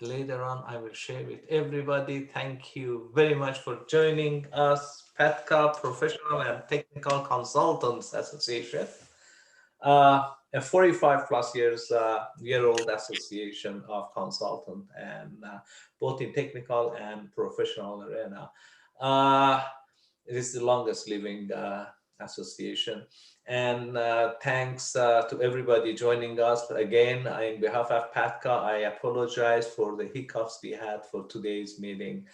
later on I will share with everybody. Thank you very much for joining us, PATCA, Professional and Technical Consultants Association, a 45 plus year old association of consultant and both in technical and professional arena. Uh, it is the longest living association. And thanks to everybody joining us. Again, in behalf of PATCA, I apologize for the hiccups we had for today's meeting.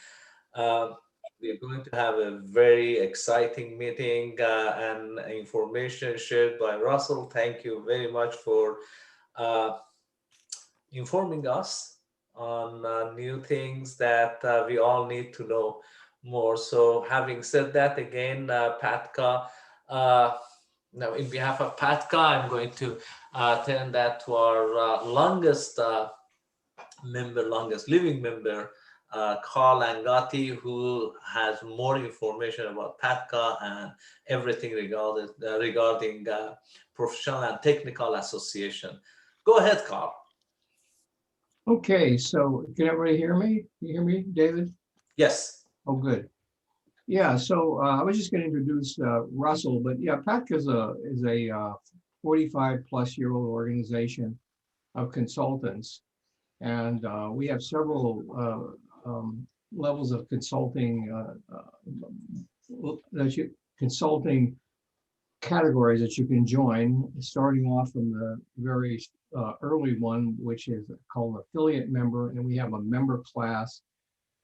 We are going to have a very exciting meeting and information shared by Russell. Thank you very much for uh, informing us on new things that we all need to know more. So having said that, again, PATCA, now in behalf of PATCA, I'm going to turn that to our longest living member, Carl Angati, who has more information about PATCA and everything regarding professional and technical association. Go ahead, Carl. Okay, so can everybody hear me? Can you hear me, David? Yes. Oh, good. Yeah, so I was just going to introduce Russell, but yeah, PATCA is a 45 plus year old organization of consultants, and we have several levels of consulting consulting categories that you can join, starting off from the very early one, which is called an affiliate member, and we have a member class,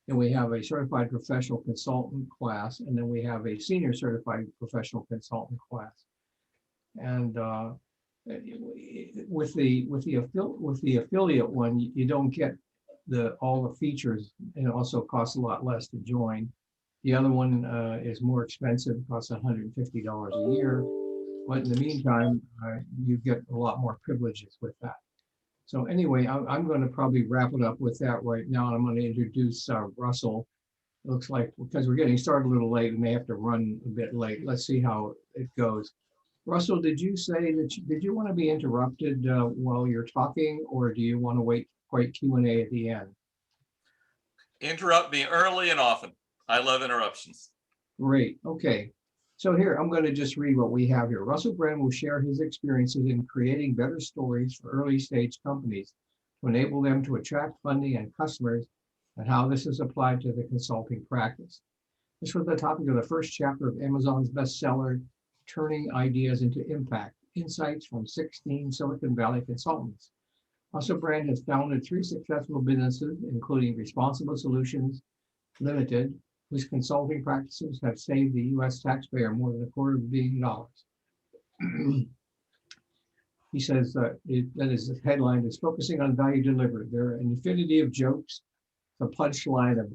and we have a certified professional consultant class, and then we have a senior certified professional consultant class. And with the affiliate one, you don't get all the features, and it also costs a lot less to join. The other one is more expensive, costs $150 a year. But in the meantime, you get a lot more privileges with that. So anyway, I'm going to probably wrap it up with that right now. And I'm going to introduce Russell. It looks like because we're getting started a little late, we may have to run a bit late. Let's see how it goes. Russell, did you say that did you want to be interrupted while you're talking, or do you want to wait Q&A at the end? Interrupt me early and often. I love interruptions. Great. Okay. So here, I'm going to just read what we have here. Russell Brand will share his experiences in creating better stories for early stage companies to enable them to attract funding and customers, and how this is applied to the consulting practice. This was the topic of the first chapter of Amazon's bestseller, Turning Ideas into Impact, Insights from 16 Silicon Valley Consultants. Russell Brand has founded 3 successful businesses, including Responsible Solutions Limited, whose consulting practices have saved the U.S. taxpayer more than $250 million. He says that his headline is focusing on value delivered. There are an infinity of jokes, the punchline of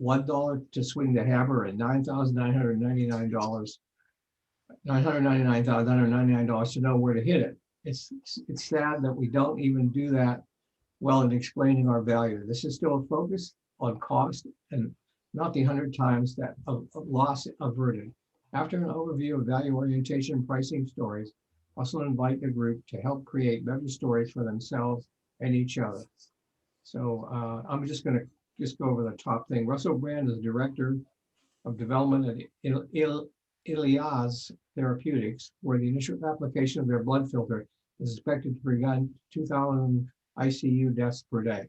$1 to swing the hammer and $999,999 to know where to hit it. It's sad that we don't even do that well in explaining our value. This is still a focus on cost and not the 100 times that of loss averted. After an overview of value orientation and pricing stories, also invite the group to help create better stories for themselves and each other. So I'm just going to go over the top thing. Russell Brand is Director of Development at Iliaz Therapeutics, where the initial application of their blood filter is expected to prevent 2,000 ICU deaths per day.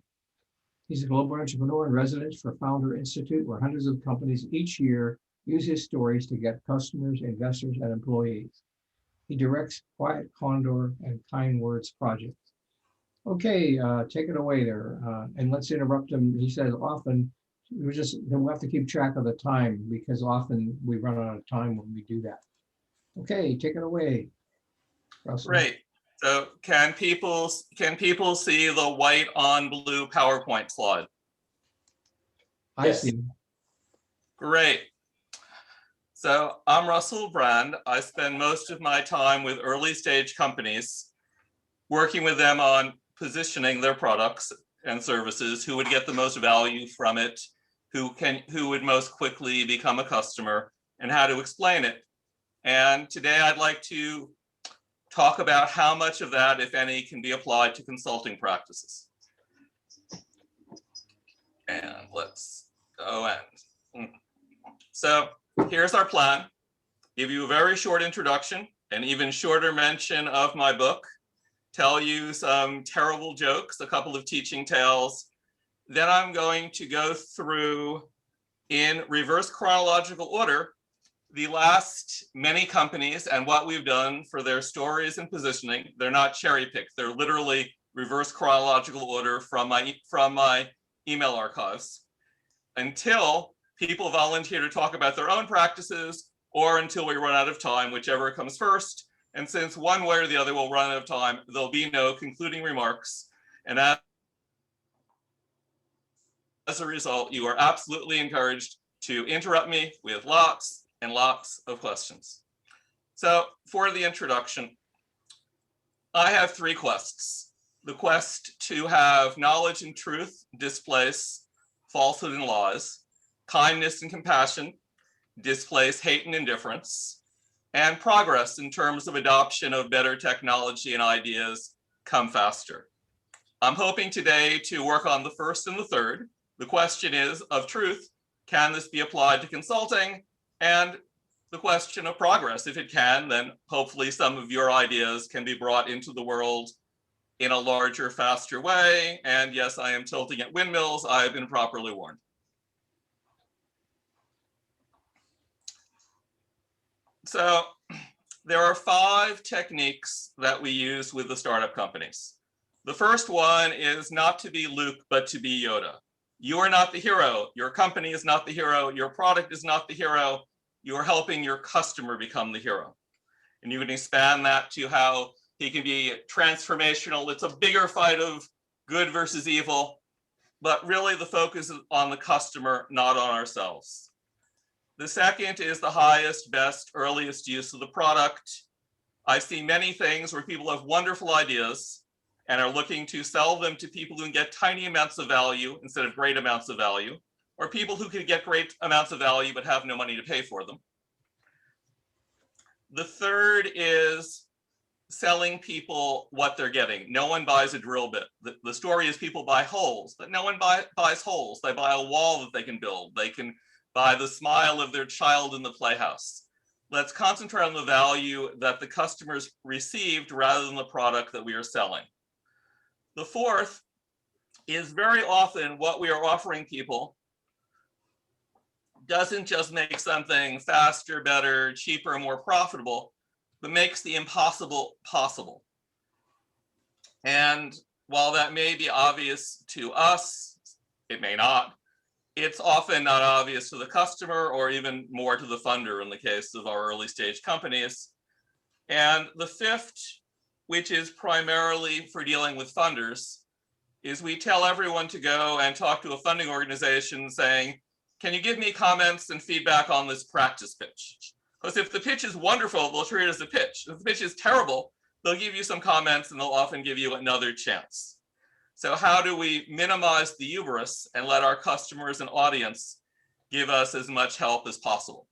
He's a global entrepreneur and resident for Founder Institute, where hundreds of companies each year use his stories to get customers, investors, and employees. He directs Quiet Condor and Kind Words projects. Okay, take it away there. And let's interrupt him. He says often, we'll have to keep track of the time because often we run out of time when we do that. Okay, take it away, Russell. Great. So can people see the white on blue PowerPoint slide? I see. Great. So I'm Russell Brand. I spend most of my time with early stage companies, working with them on positioning their products and services, who would get the most value from it, who would most quickly become a customer, and how to explain it. And today I'd like to talk about how much of that, if any, can be applied to consulting practices. So here's our plan. Give you a very short introduction, an even shorter mention of my book, tell you some terrible jokes, a couple of teaching tales. Then I'm going to go through in reverse chronological order the last many companies and what we've done for their stories and positioning. They're not cherry picked. They're literally reverse chronological order from my email archives until people volunteer to talk about their own practices or until we run out of time, whichever comes first. And since one way or the other will run out of time, there'll be no concluding remarks. And as a result, you are absolutely encouraged to interrupt me with lots and lots of questions. So for the introduction, I have three quests. The quest to have knowledge and truth displace falsehood and lies, kindness and compassion displace hate and indifference, and progress in terms of adoption of better technology and ideas come faster. I'm hoping today to work on the first and the third. The question is of truth, can this be applied to consulting? And the question of progress, if it can, then hopefully some of your ideas can be brought into the world in a larger, faster way. And yes, I am tilting at windmills. I have been properly warned. So there are 5 techniques that we use with the startup companies. The first one is not to be Luke, but to be Yoda. You are not the hero. Your company is not the hero. Your product is not the hero. You are helping your customer become the hero. And you can expand that to how he can be transformational. It's a bigger fight of good versus evil, but really the focus is on the customer, not on ourselves. The second is the highest, best, earliest use of the product. I see many things where people have wonderful ideas and are looking to sell them to people who can get tiny amounts of value instead of great amounts of value, or people who can get great amounts of value but have no money to pay for them. The third is selling people what they're getting. No one buys a drill bit. The story is people buy holes, but no one buys holes. They buy a wall that they can build. They can buy the smile of their child in the playhouse. Let's concentrate on the value that the customers received rather than the product that we are selling. The fourth is very often what we are offering people doesn't just make something faster, better, cheaper, more profitable, but makes the impossible possible. And while that may be obvious to us, it may not. It's often not obvious to the customer or even more to the funder in the case of our early stage companies. And the fifth, which is primarily for dealing with funders, is we tell everyone to go and talk to a funding organization saying, can you give me comments and feedback on this practice pitch? Because if the pitch is wonderful, they'll treat it as a pitch. If the pitch is terrible, they'll give you some comments and they'll often give you another chance. So how do we minimize the hubris and let our customers and audience give us as much help as possible?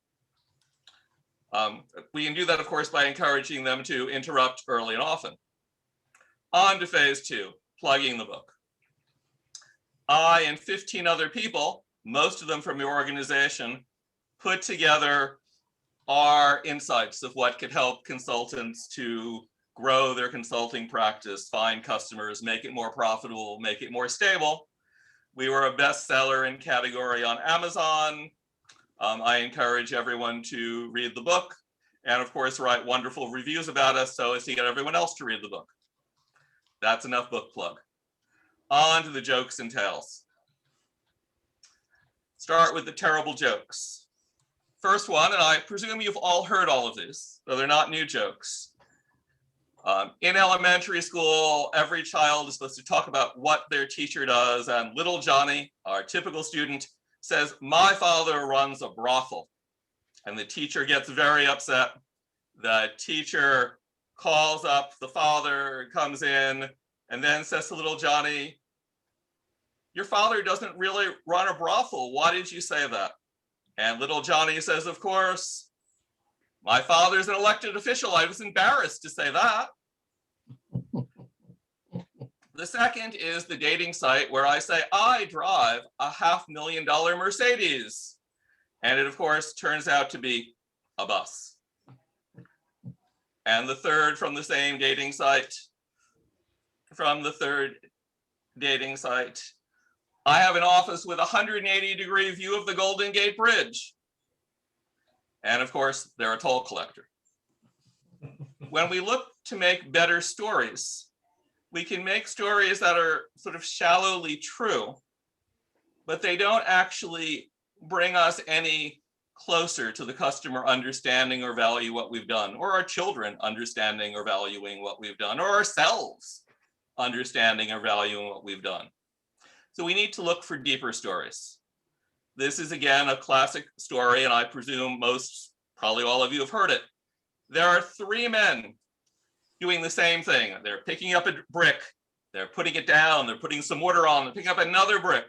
We can do that, of course, by encouraging them to interrupt early and often. On to phase 2, plugging the book. I and 15 other people, most of them from your organization, put together our insights of what could help consultants to grow their consulting practice, find customers, make it more profitable, make it more stable. We were a bestseller in category on Amazon. I encourage everyone to read the book and of course write wonderful reviews about us so as to get everyone else to read the book. That's enough book plug. On to the jokes and tales. Start with the terrible jokes. First one, and I presume you've all heard all of these, though they're not new jokes. In elementary school, every child is supposed to talk about what their teacher does, and little Johnny, our typical student, says, my father runs a brothel. And the teacher gets very upset. The teacher calls up the father, comes in, and then says to little Johnny, your father doesn't really run a brothel. Why did you say that? And little Johnny says, of course, my father's an elected official. I was embarrassed to say that. The second is the dating site where I say, I drive a $500,000 Mercedes. And it, of course, turns out to be a bus. And the third from the same dating site, I have an office with a 180-degree view of the Golden Gate Bridge. And of course, they're a toll collector. When we look to make better stories, we can make stories that are sort of shallowly true, but they don't actually bring us any closer to the customer understanding or value what we've done, or our children understanding or valuing what we've done, or ourselves understanding or valuing what we've done. So we need to look for deeper stories. This is, again, a classic story, and I presume probably all of you have heard it. There are three men doing the same thing. They're picking up a brick, they're putting it down, they're putting some mortar on, they're picking up another brick.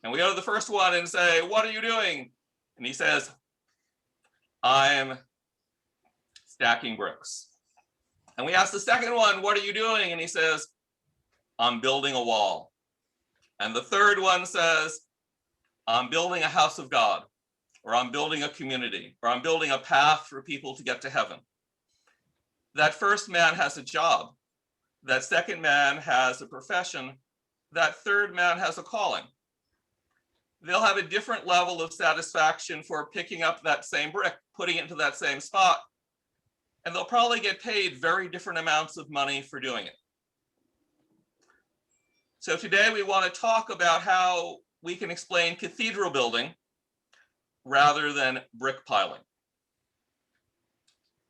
And we go to the first one and say, what are you doing? And he says, I'm stacking bricks. And we ask the second one, what are you doing? And he says, I'm building a wall. And the third one says, I'm building a house of God, or I'm building a community, or I'm building a path for people to get to heaven. That first man has a job. That second man has a profession. That third man has a calling. They'll have a different level of satisfaction for picking up that same brick, putting it into that same spot, and they'll probably get paid very different amounts of money for doing it. So today we want to talk about how we can explain cathedral building rather than brick piling.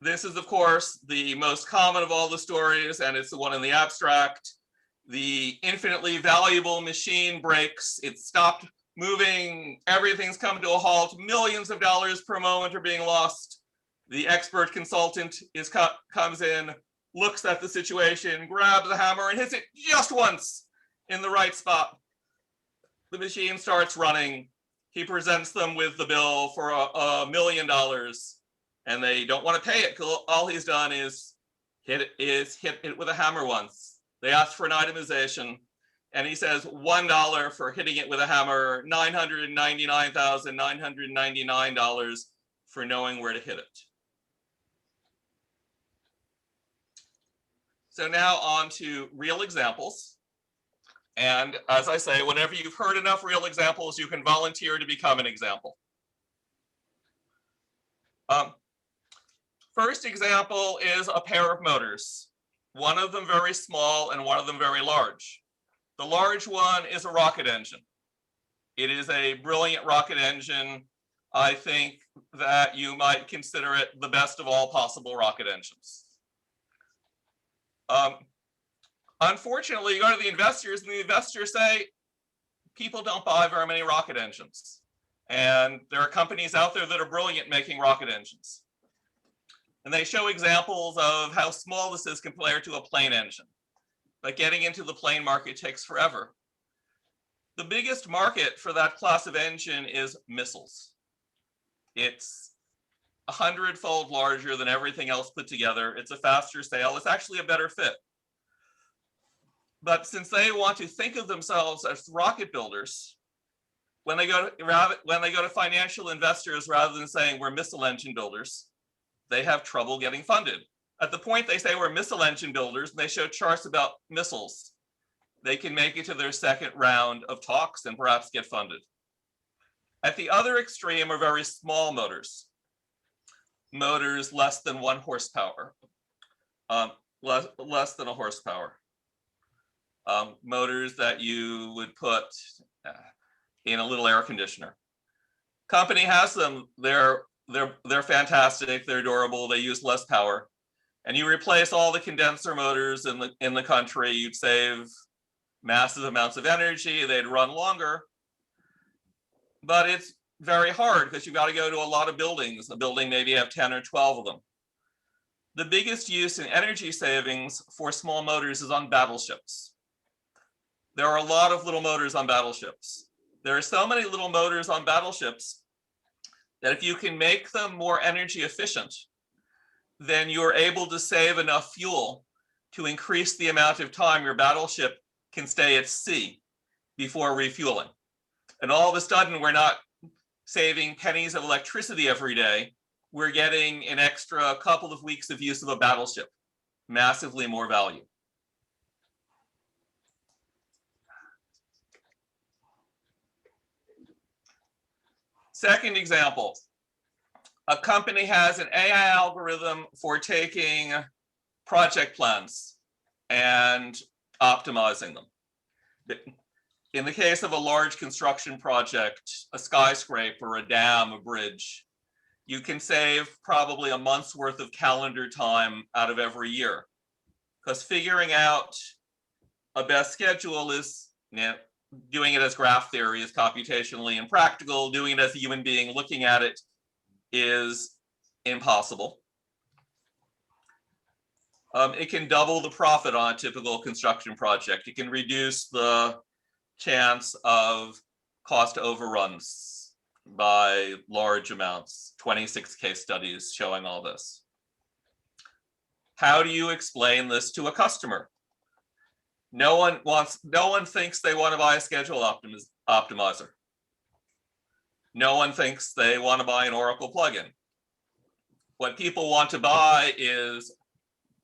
This is, of course, the most common of all the stories, and it's the one in the abstract. The infinitely valuable machine breaks, it stopped moving, everything's come to a halt, millions of dollars per moment are being lost. The expert consultant comes in, looks at the situation, grabs the hammer and hits it just once in the right spot. The machine starts running. He presents them with the bill for $1 million, and they don't want to pay it because all he's done is hit it with a hammer once. They ask for an itemization, and he says $1 for hitting it with a hammer, $999,999 for knowing where to hit it. So now on to real examples. And as I say, whenever you've heard enough real examples, you can volunteer to become an example. First example is a pair of motors, one of them very small and one of them very large. The large one is a rocket engine. It is a brilliant rocket engine. I think that you might consider it the best of all possible rocket engines. Unfortunately, you go to the investors and the investors say, people don't buy very many rocket engines. And there are companies out there that are brilliant making rocket engines. And they show examples of how small this is compared to a plane engine. But getting into the plane market takes forever. The biggest market for that class of engine is missiles. It's 100-fold larger than everything else put together. It's a faster sale. It's actually a better fit. But since they want to think of themselves as rocket builders, when they go to financial investors, rather than saying we're missile engine builders, they have trouble getting funded. At the point they say we're missile engine builders, and they show charts about missiles, they can make it to their second round of talks and perhaps get funded. At the other extreme are very small motors, motors less than 1 horsepower, less than a horsepower. Motors that you would put in a little air conditioner. Company has them. They're fantastic. They're durable. They use less power. And you replace all the condenser motors in the country. You'd save massive amounts of energy. They'd run longer. But it's very hard because you've got to go to a lot of buildings. A building maybe have 10 or 12 of them. The biggest use in energy savings for small motors is on battleships. There are a lot of little motors on battleships. There are so many little motors on battleships that if you can make them more energy efficient, then you're able to save enough fuel to increase the amount of time your battleship can stay at sea before refueling. And all of a sudden, we're not saving pennies of electricity every day. We're getting an extra couple of weeks of use of a battleship, massively more value. Second example, a company has an AI algorithm for taking project plans and optimizing them. In the case of a large construction project, a skyscraper, a dam, a bridge, you can save probably a month's worth of calendar time out of every year. Because figuring out a best schedule is, doing it as graph theory is computationally impractical. Doing it as a human being looking at it is impossible. It can double the profit on a typical construction project. It can reduce the chance of cost overruns by large amounts. 26 case studies showing all this. How do you explain this to a customer? No one thinks they want to buy a schedule optimizer. No one thinks they want to buy an Oracle plugin. What people want to buy is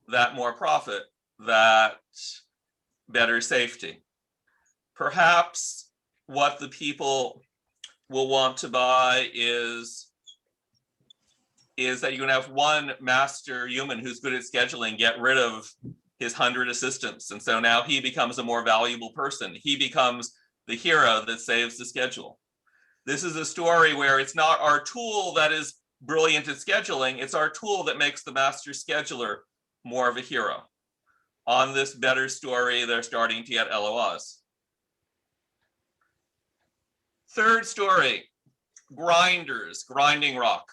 that more profit, that better safety. Perhaps what the people will want to buy is that you can have one master human who's good at scheduling get rid of his 100 assistants. And so now he becomes a more valuable person. He becomes the hero that saves the schedule. This is a story where it's not our tool that is brilliant at scheduling, it's our tool that makes the master scheduler more of a hero. On this better story, they're starting to get LOIs. Third story, grinders, grinding rock.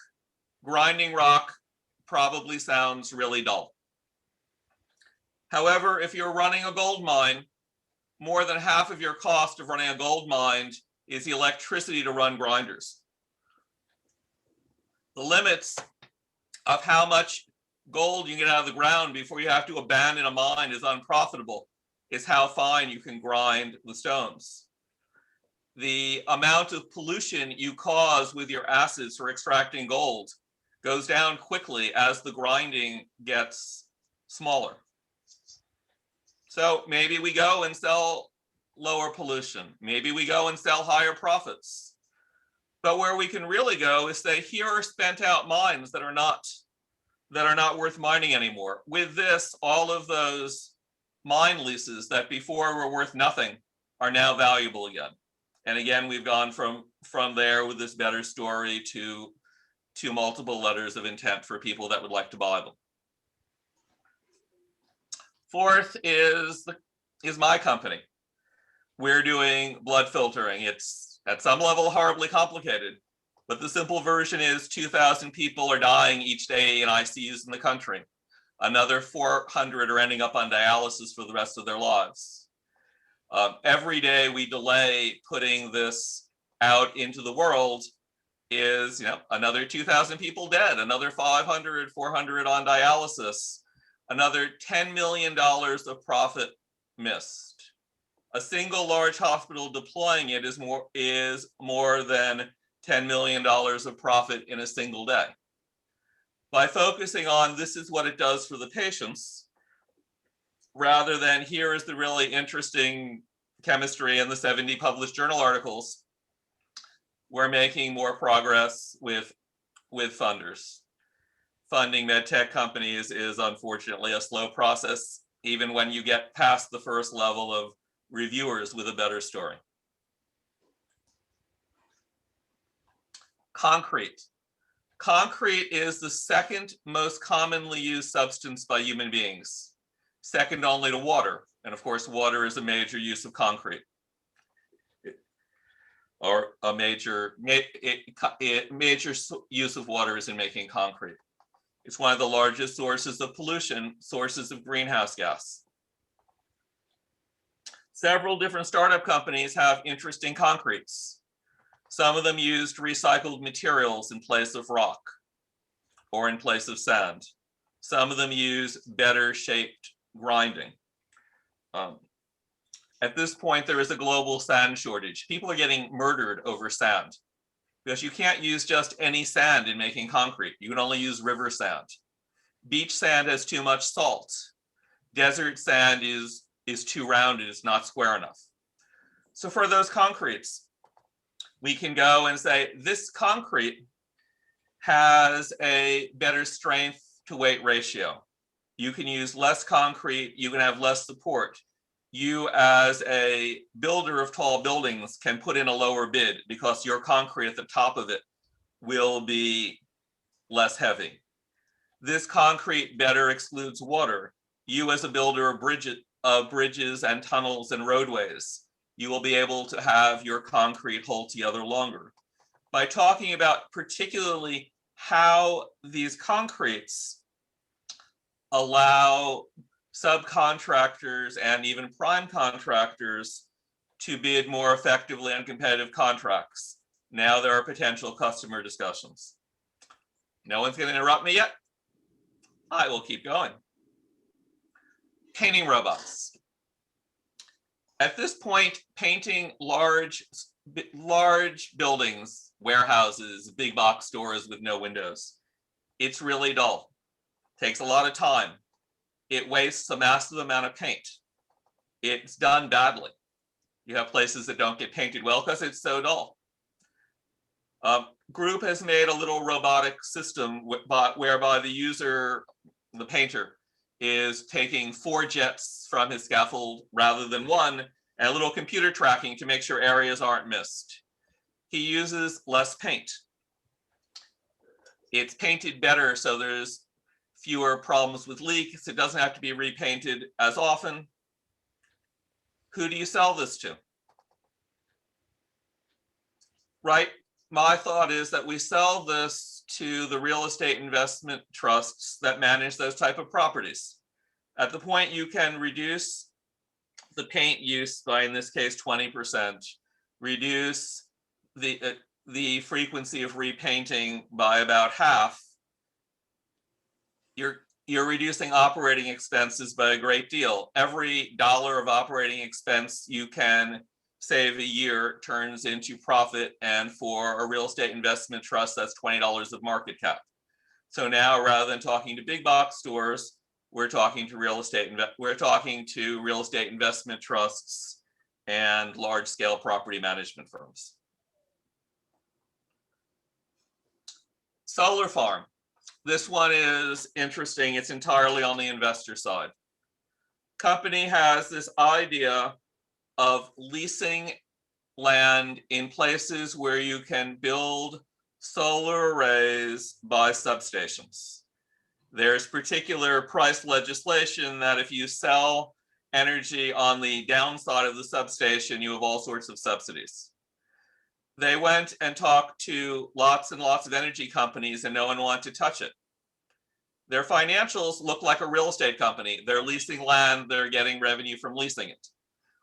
Grinding rock probably sounds really dull. However, if you're running a gold mine, more than half of your cost of running a gold mine is the electricity to run grinders. The limits of how much gold you can get out of the ground before you have to abandon a mine is unprofitable. It's how fine you can grind the stones. The amount of pollution you cause with your acids for extracting gold goes down quickly as the grinding gets smaller. So maybe we go and sell lower pollution. Maybe we go and sell higher profits. But where we can really go is say, here are spent out mines that are not worth mining anymore. With this, all of those mine leases that before were worth nothing are now valuable again. And again, we've gone from there with this better story to multiple letters of intent for people that would like to buy them. Fourth is my company. We're doing blood filtering. It's at some level horribly complicated, but the simple version is 2,000 people are dying each day in ICUs in the country. Another 400 are ending up on dialysis for the rest of their lives. Every day we delay putting this out into the world is, another 2,000 people dead, another 500, 400 on dialysis, another $10 million of profit missed. A single large hospital deploying it is more than $10 million of profit in a single day. By focusing on this is what it does for the patients, rather than here is the really interesting chemistry and the 70 published journal articles, we're making more progress with funders. Funding medtech companies is unfortunately a slow process, even when you get past the first level of reviewers with a better story. Concrete. Concrete is the second most commonly used substance by human beings, second only to water. And of course, water is a major use of concrete, or a major use of water is in making concrete. It's one of the largest sources of pollution, sources of greenhouse gas. Several different startup companies have interesting concretes. Some of them used recycled materials in place of rock or in place of sand. Some of them use better shaped grinding. At this point, there is a global sand shortage. People are getting murdered over sand because you can't use just any sand in making concrete. You can only use river sand. Beach sand has too much salt. Desert sand is too rounded, it's not square enough. So for those concretes, we can go and say, this concrete has a better strength to weight ratio. You can use less concrete, you can have less support. You as a builder of tall buildings can put in a lower bid because your concrete at the top of it will be less heavy. This concrete better excludes water. You as a builder of bridges and tunnels and roadways, you will be able to have your concrete hold together longer. By talking about particularly how these concretes allow subcontractors and even prime contractors to bid more effectively on competitive contracts. Now there are potential customer discussions. No one's going to interrupt me yet. I will keep going. Painting robots. At this point, painting large buildings, warehouses, big box stores with no windows, it's really dull. Takes a lot of time. It wastes a massive amount of paint. It's done badly. You have places that don't get painted well because it's so dull. Group has made a little robotic system whereby the user, the painter, is taking 4 jets from his scaffold rather than 1, and a little computer tracking to make sure areas aren't missed. He uses less paint. It's painted better, so there's fewer problems with leaks. It doesn't have to be repainted as often. Who do you sell this to? Right? My thought is that we sell this to the real estate investment trusts that manage those type of properties. At the point you can reduce the paint use by, in this case, 20%, reduce the frequency of repainting by about half, you're reducing operating expenses by a great deal. Every dollar of operating expense you can save a year turns into profit, and for a real estate investment trust, that's $20 of market cap. So now, rather than talking to big box stores, we're talking to real estate investment trusts and large-scale property management firms. Solar farm. This one is interesting. It's entirely on the investor side. Company has this idea of leasing land in places where you can build solar arrays by substations. There's particular price legislation that if you sell energy on the downside of the substation, you have all sorts of subsidies. They went and talked to lots and lots of energy companies and no one wanted to touch it. Their financials look like a real estate company. They're leasing land, they're getting revenue from leasing it.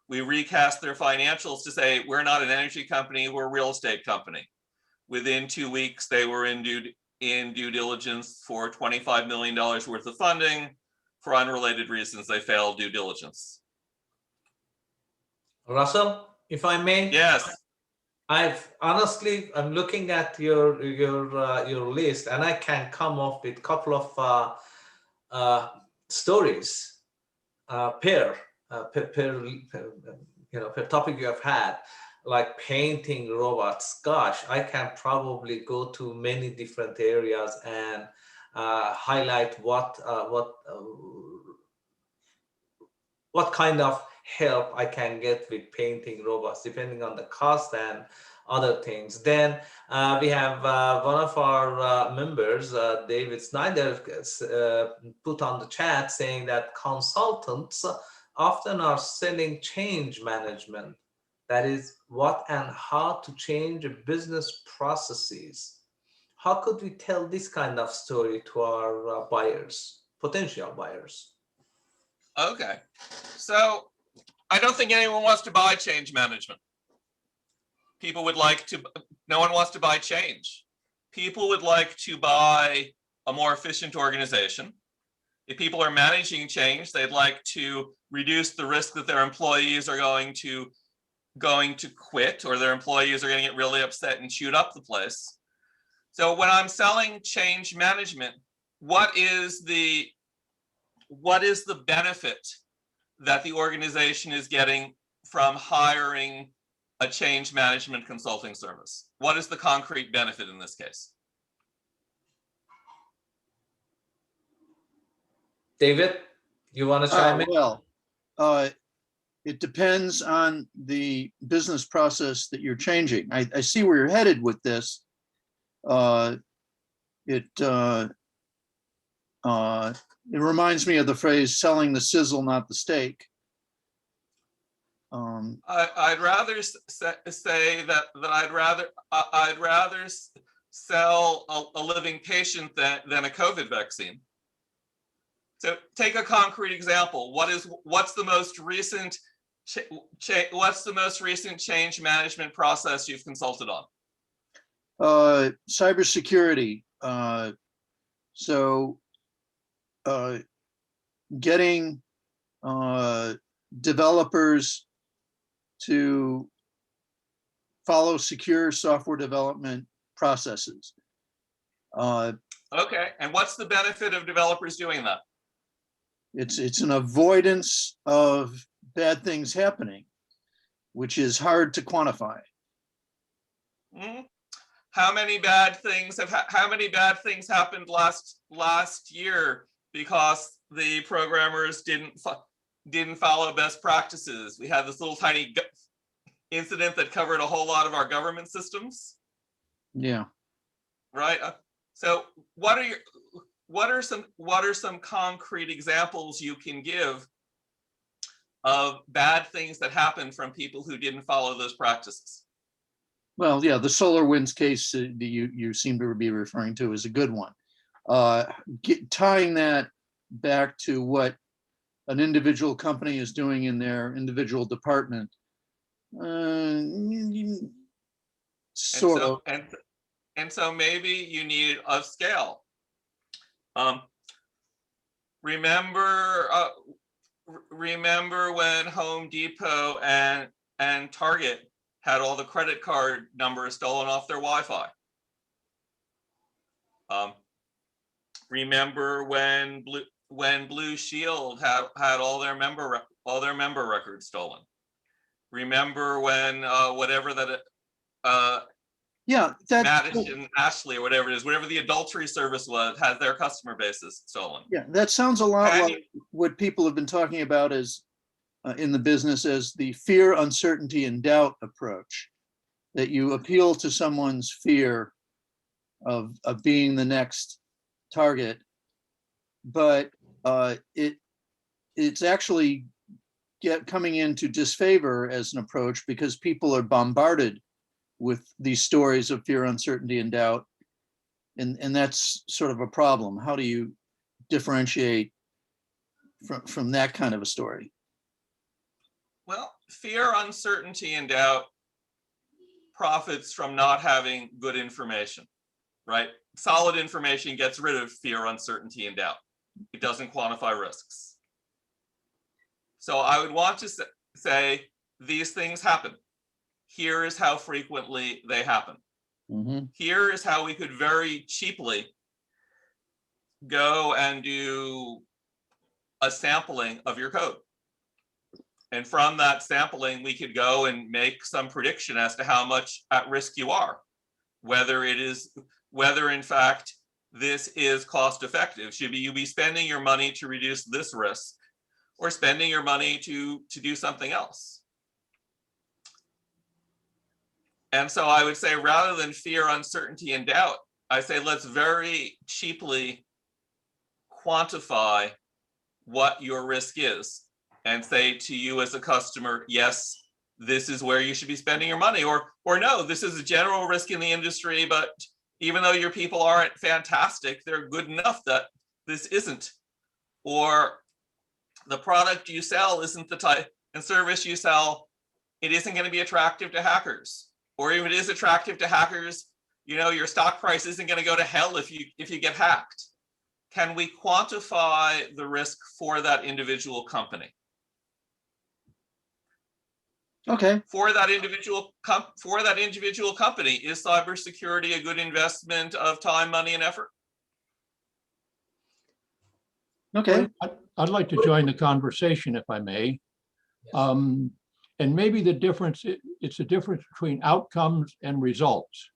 We recast their financials to say, we're not an energy company, we're a real estate company. Within 2 weeks, they were in due diligence for $25 million worth of funding. For unrelated reasons, they failed due diligence. Russell, if I may? Yes. I'm looking at your list, and I can come up with a couple of stories per topic you have had, like painting robots. Gosh, I can probably go to many different areas and highlight what kind of help I can get with painting robots, depending on the cost and other things. Then we have one of our members, David Snyder, put on the chat saying that consultants often are selling change management. That is what and how to change business processes. How could we tell this kind of story to our buyers, potential buyers? Okay, so I don't think anyone wants to buy change management. No one wants to buy change. People would like to buy a more efficient organization. If people are managing change, they'd like to reduce the risk that their employees are going to quit, or their employees are going to get really upset and shoot up the place. So when I'm selling change management, what is the benefit that the organization is getting from hiring a change management consulting service? What is the concrete benefit in this case? David, you want to chime in? Well, it depends on the business process that you're changing. I see where you're headed with this. It reminds me of the phrase "selling the sizzle, not the steak." I'd rather say that I'd rather sell a living patient than a COVID vaccine. So take a concrete example. What's the most recent change management process you've consulted on? Cybersecurity. Getting developers to follow secure software development processes. Okay, and what's the benefit of developers doing that? It's an avoidance of bad things happening, which is hard to quantify. How many bad things happened last year because the programmers didn't follow best practices? We had this little tiny incident that covered a whole lot of our government systems. Yeah. Right. So what are some concrete examples you can give of bad things that happened from people who didn't follow those practices? Well, yeah, the SolarWinds case that you seem to be referring to is a good one. Tying that back to what an individual company is doing in their individual department, sort of. And so maybe you need a scale. Remember when Home Depot and Target had all the credit card numbers stolen off their Wi-Fi? Remember when Blue Shield had all their member records stolen? Remember when whatever that Madison, Ashley, or whatever it is, whatever the adultery service was, has their customer bases stolen? Yeah, that sounds a lot like what people have been talking about as in the business as the fear, uncertainty, and doubt approach. That you appeal to someone's fear of being the next target, but it's actually coming into disfavor as an approach because people are bombarded with these stories of fear, uncertainty, and doubt, and that's sort of a problem. How do you differentiate from that kind of a story? Well, fear, uncertainty, and doubt profits from not having good information, right? Solid information gets rid of fear, uncertainty, and doubt. It doesn't quantify risks. So I would want to say these things happen. Here is how frequently they happen. Mm-hmm. Here is how we could very cheaply go and do a sampling of your code. And from that sampling, we could go and make some prediction as to how much at risk you are, whether in fact this is cost effective. Should you be spending your money to reduce this risk, or spending your money to do something else? And so I would say, rather than fear, uncertainty, and doubt, I say let's very cheaply quantify what your risk is and say to you as a customer, yes, this is where you should be spending your money, or no, this is a general risk in the industry, but even though your people aren't fantastic, they're good enough that this isn't. Or the product you sell isn't the type and service you sell, it isn't going to be attractive to hackers. Or if it is attractive to hackers, your stock price isn't going to go to hell if you get hacked. can we quantify the risk for that individual company? Okay. For that individual company, is cybersecurity a good investment of time, money, and effort? Okay. I'd like to join the conversation if I may. Yes. And maybe the difference, it's a difference between outcomes and results.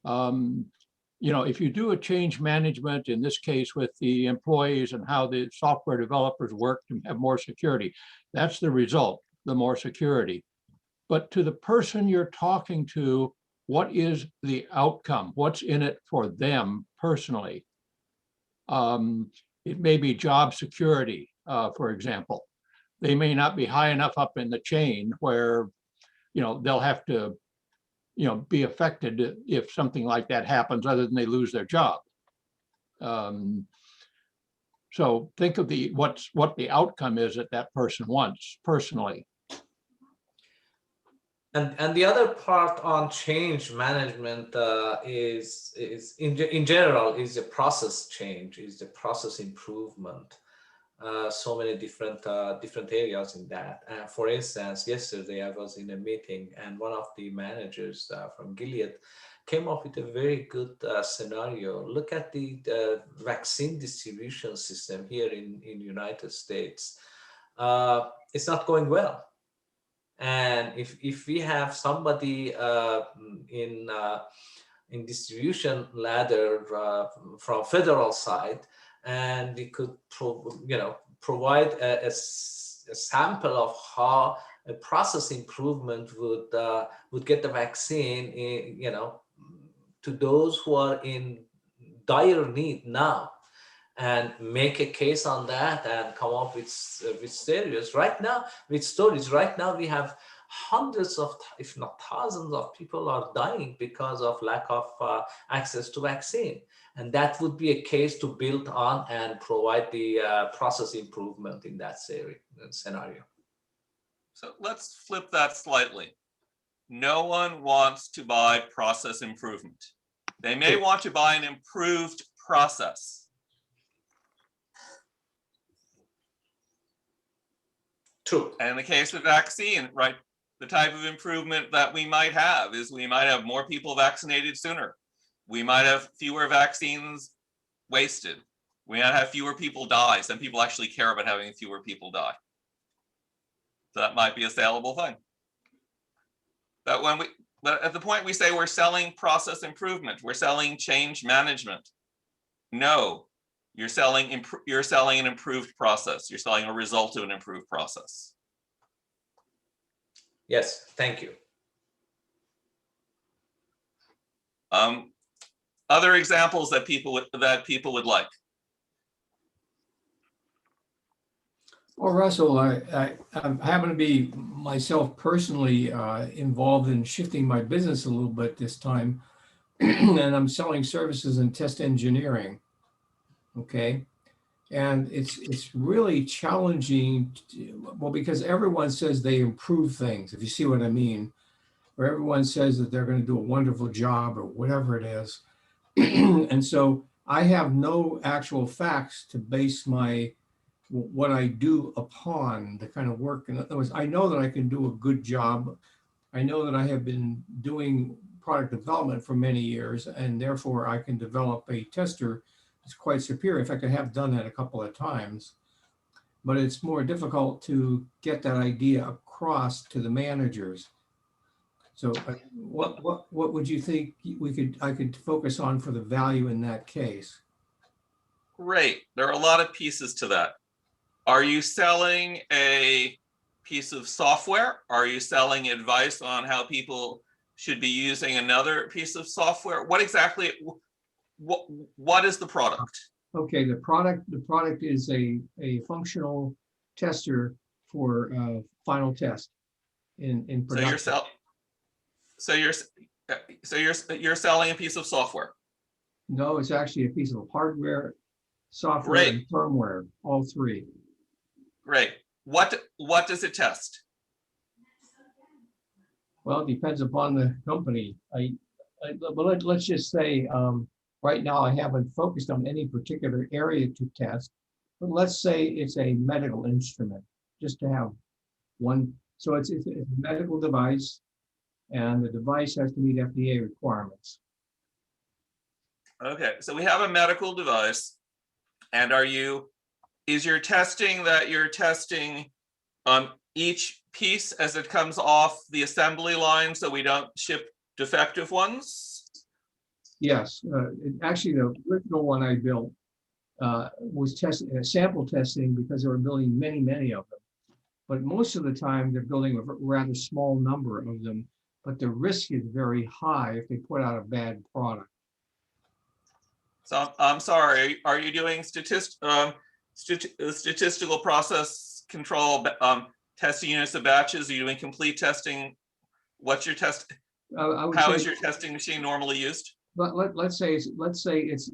You know, if you do a change management, in this case with the employees and how the software developers work to have more security, that's the result, the more security. But to the person you're talking to, what is the outcome? What's in it for them personally? It may be job security, for example. They may not be high enough up in the chain where, you know, they'll have to, you know, be affected if something like that happens, other than they lose their job. So think of what the outcome is that that person wants personally. And the other part on change management is in general is the process change, is the process improvement. So many different areas in that. For instance, yesterday I was in a meeting and one of the managers from Gilead came up with a very good scenario. Look at the vaccine distribution system here in United States. It's not going well. And if we have somebody in distribution ladder from federal side, and we could provide a sample of how a process improvement would get the vaccine, to those who are in dire need now, and make a case on that and come up with stories. Right now, we have hundreds of, if not thousands of people are dying because of lack of access to vaccine. And that would be a case to build on and provide the process improvement in that scenario. So let's flip that slightly. No one wants to buy process improvement. They may want to buy an improved process. True. And in the case of vaccine, right, the type of improvement that we might have is we might have more people vaccinated sooner. We might have fewer vaccines wasted. We might have fewer people die. Some people actually care about having fewer people die. So that might be a saleable thing. But at the point we say we're selling process improvement, we're selling change management. No, you're selling an improved process. You're selling a result of an improved process. Yes, thank you. Other examples that people would like. Well, Russell, I happen to be myself personally involved in shifting my business a little bit this time, and I'm selling services in test engineering. Okay, and it's really challenging, because everyone says they improve things, if you see what I mean, or everyone says that they're going to do a wonderful job or whatever it is. And so I have no actual facts to base what I do upon, the kind of work. In other words, I know that I can do a good job. I know that I have been doing product development for many years, and therefore I can develop a tester that's quite superior. In fact, I have done that a couple of times, but it's more difficult to get that idea across to the managers. So what would you think I could focus on for the value in that case? Great. There are a lot of pieces to that. Are you selling a piece of software? Are you selling advice on how people should be using another piece of software? What exactly, what is the product? Okay, the product is a functional tester for final test in production. So you're selling a piece of software? No, it's actually a piece of hardware, software, and firmware, all three. Great. What does it test? Well, it depends upon the company. But let's just say Right now, I haven't focused on any particular area to test, but let's say it's a medical instrument, just to have one. So it's a medical device, and the device has to meet FDA requirements. Okay, so we have a medical device, and is your testing that you're testing each piece as it comes off the assembly line so we don't ship defective ones? Yes, actually, the original one I built was sample testing because they were building many, many of them. But most of the time, they're building a rather small number of them. But the risk is very high if they put out a bad product. So I'm sorry, are you doing statistical process control testing units of batches? Are you doing complete testing? What's your test? How is your testing machine normally used? Let's say it's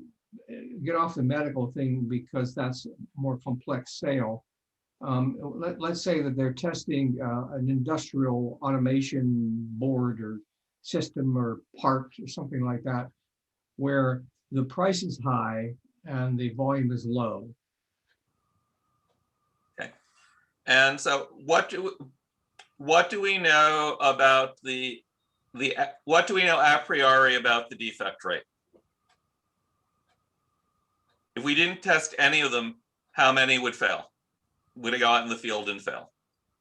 get off the medical thing because that's a more complex sale. Let's say that they're testing an industrial automation board or system or parts or something like that, where the price is high and the volume is low. Okay. And so what do we know about what do we know a priori about the defect rate? If we didn't test any of them, how many would fail? Would it go out in the field and fail?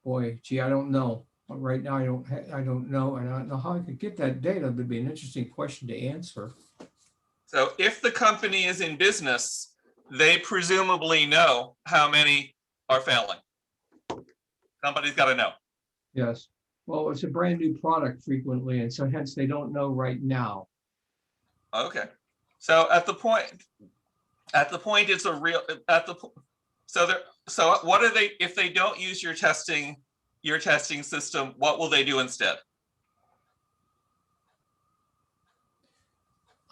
Boy, gee, I don't know. Right now, I don't know, and I don't know how I could get that data. It would be an interesting question to answer. So if the company is in business, they presumably know how many are failing. Somebody's got to know. Yes. Well, it's a brand new product frequently, and so hence they don't know right now. Okay. So at the point it's a real so what are they, if they don't use your testing system, what will they do instead?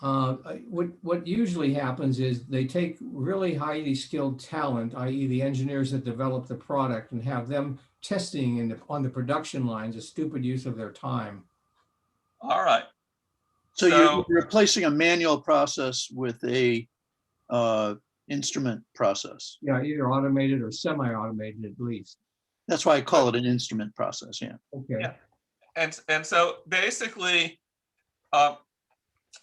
What usually happens is they take really highly skilled talent, i.e. the engineers that develop the product, and have them testing on the production lines, a stupid use of their time. All right. So you're replacing a manual process with a instrument process. Yeah, either automated or semi-automated at least. That's why I call it an instrument process. Yeah. Okay. Yeah. And so basically,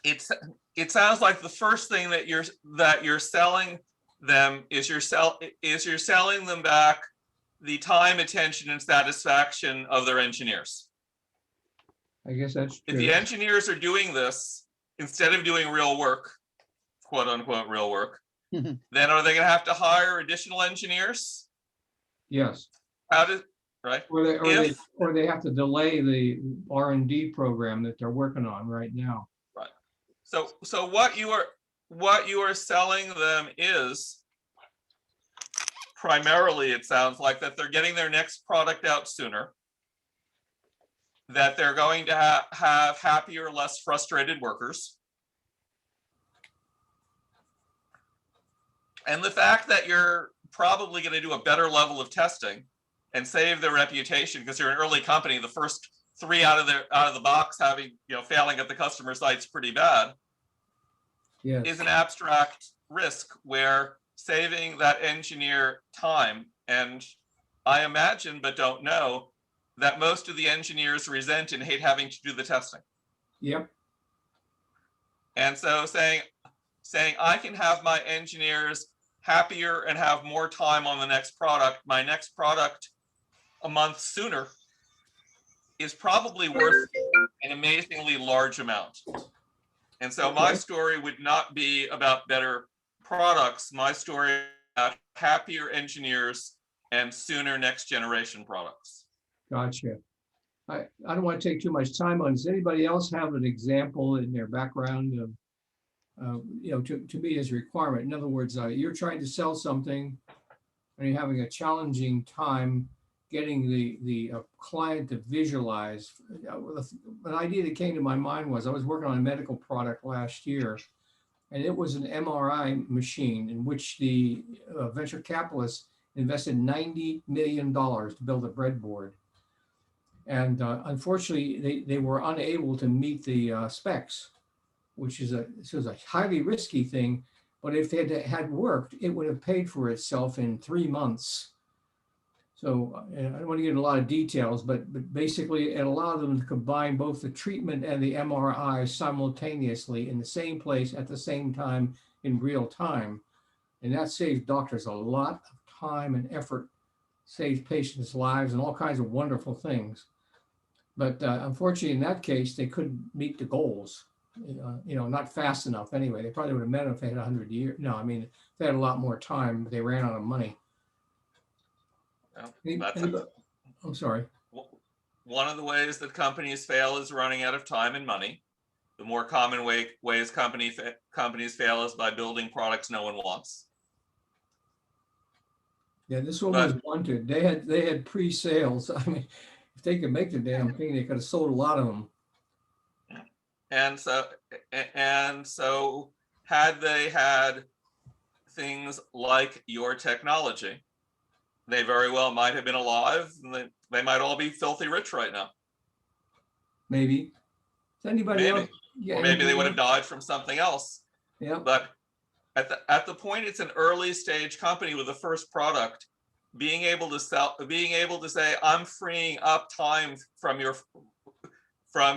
it sounds like the first thing that you're selling them is you're selling them back the time, attention, and satisfaction of their engineers. I guess that's true. If the engineers are doing this instead of doing real work, quote unquote real work, then are they going to have to hire additional engineers? Yes. Right? Or they have to delay the R&D program that they're working on right now. Right. So what you are selling them is primarily, it sounds like, that they're getting their next product out sooner, that they're going to have happier, less frustrated workers, and the fact that you're probably going to do a better level of testing and save their reputation, because you're an early company, the first 3 out of the box failing at the customer site's pretty bad. Yes. Is an abstract risk where saving that engineer time, and I imagine but don't know that most of the engineers resent and hate having to do the testing. Yep. And so saying I can have my engineers happier and have more time on the next product, my next product a month sooner, is probably worth an amazingly large amount. And so my story would not be about better products. My story is about happier engineers and sooner next generation products. Gotcha. I don't want to take too much time on. Does anybody else have an example in their background of, to meet as a requirement? In other words, you're trying to sell something and you're having a challenging time getting the client to visualize. An idea that came to my mind was I was working on a medical product last year, and it was an MRI machine in which the venture capitalists invested $90 million to build a breadboard. And unfortunately, they were unable to meet the specs. which is a highly risky thing. But if it had worked, it would have paid for itself in 3 months. So I don't want to get into a lot of details, but basically it allowed them to combine both the treatment and the MRI simultaneously in the same place at the same time in real time. And that saves doctors a lot of time and effort, saves patients' lives and all kinds of wonderful things. But unfortunately, in that case, they couldn't meet the goals. Not fast enough anyway. They probably would have met them if they had 100 years. No, I mean, they had a lot more time, but they ran out of money. Well, I'm sorry. One of the ways that companies fail is running out of time and money. The more common ways companies fail is by building products no one wants. Yeah, this one was wanted. They had pre-sales. I mean, if they could make the damn thing, they could have sold a lot of them. And so had they had things like your technology, they very well might have been alive, and they might all be filthy rich right now. Maybe. Is anybody Maybe. else? Yeah, or maybe they would have died from something else. Yeah. But at the point it's an early stage company with a first product, being able to say, I'm freeing up time from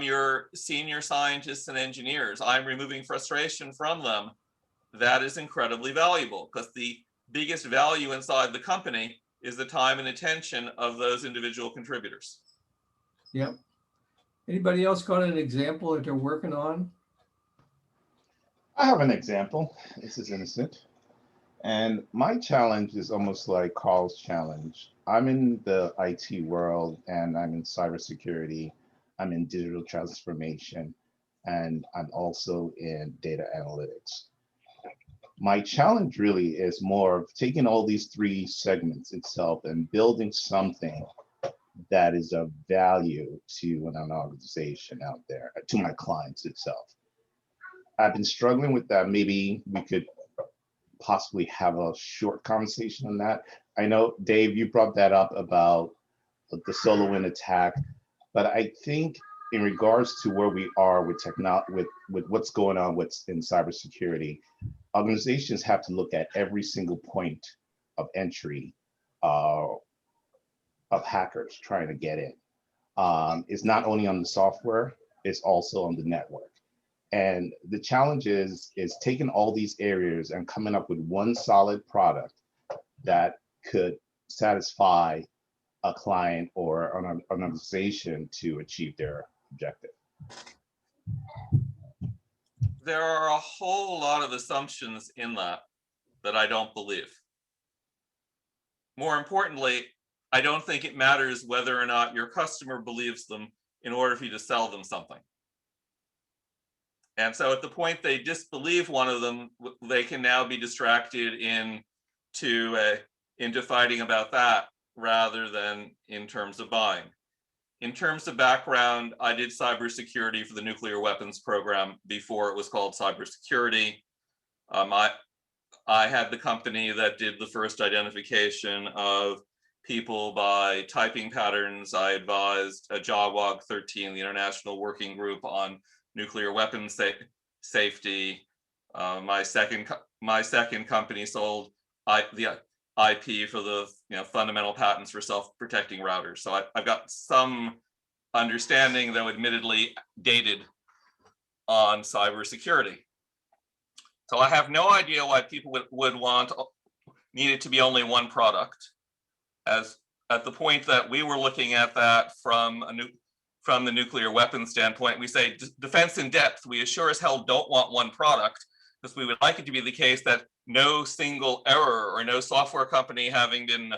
your senior scientists and engineers, I'm removing frustration from them, that is incredibly valuable, because the biggest value inside the company is the time and attention of those individual contributors. Yep. Anybody else got an example that they're working on? I have an example. This is innocent. And my challenge is almost like Carl's challenge. I'm in the IT world and I'm in cybersecurity. I'm in digital transformation, and I'm also in data analytics. My challenge really is more of taking all these three segments itself and building something that is of value to an organization out there, to my clients itself. I've been struggling with that. Maybe we could possibly have a short conversation on that. I know, Dave, you brought that up about the SolarWinds attack, but I think in regards to where we are with technology, with what's going on in cybersecurity, organizations have to look at every single point of entry of hackers trying to get in. It's not only on the software, it's also on the network. And the challenge is taking all these areas and coming up with one solid product that could satisfy a client or an organization to achieve their objective. There are a whole lot of assumptions in that I don't believe. More importantly, I don't think it matters whether or not your customer believes them in order for you to sell them something. And so at the point they disbelieve one of them, they can now be distracted into fighting about that rather than in terms of buying. In terms of background, I did cybersecurity for the nuclear weapons program before it was called cybersecurity. I had the company that did the first identification of people by typing patterns. I advised JAWOG 13, the International Working Group on Nuclear Weapons Safety. My second company sold the IP for the fundamental patents for self-protecting routers. So I've got some understanding, though admittedly dated, on cybersecurity. So I have no idea why people would need it to be only one product. As at the point that we were looking at that from the nuclear weapons standpoint, we say defense in depth. We sure as hell don't want one product, because we would like it to be the case that no single error or no software company having been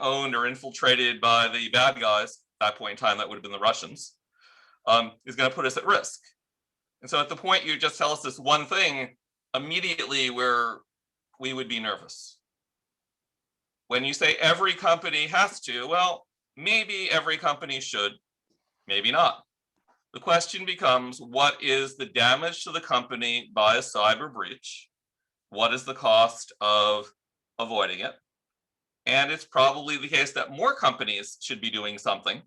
owned or infiltrated by the bad guys, at that point in time that would have been the Russians, is going to put us at risk. And so at the point you just tell us this one thing, immediately we would be nervous. When you say every company has to, well, maybe every company should, maybe not. The question becomes, what is the damage to the company by a cyber breach? What is the cost of avoiding it? And it's probably the case that more companies should be doing something,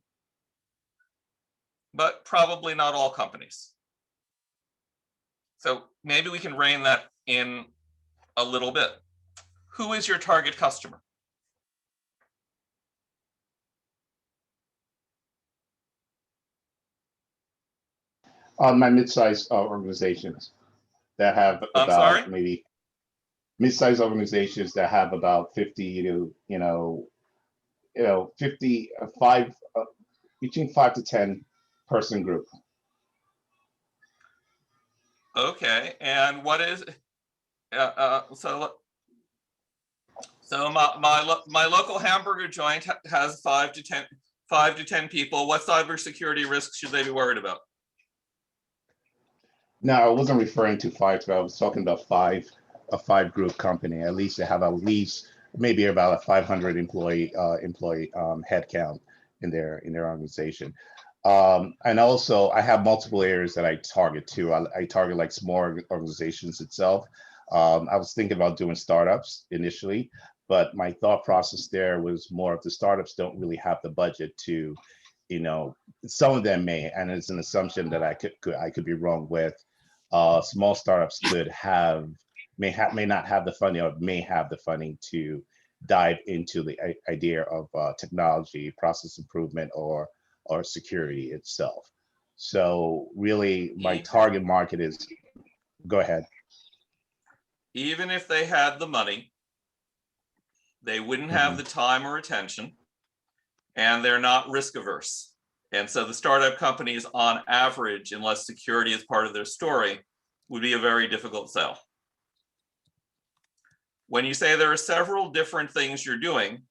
but probably not all companies. So maybe we can rein that in a little bit. Who is your target customer? My mid-sized organizations that have I'm sorry? about maybe mid-sized organizations that have about 50 to 55 between 5 to 10 person group. Okay, and what is so my local hamburger joint has 5 to 10 people. What cybersecurity risks should they be worried about? No, I wasn't referring to 5, I was talking about a 5 group company. At least they have at least maybe about a 500 employee head count in their organization. And also I have multiple areas that I target too. I target like small organizations itself. I was thinking about doing startups initially, but my thought process there was more of the startups don't really have the budget to, some of them may, and it's an assumption that I could be wrong with. Small startups may not have the funding, or may have the funding to dive into the idea of technology, process improvement, or security itself. So really, my target market is. Go ahead. Even if they had the money, they wouldn't have the time or attention, and they're not risk averse. And so the startup companies, on average, unless security is part of their story, would be a very difficult sell. When you say there are several different things you're doing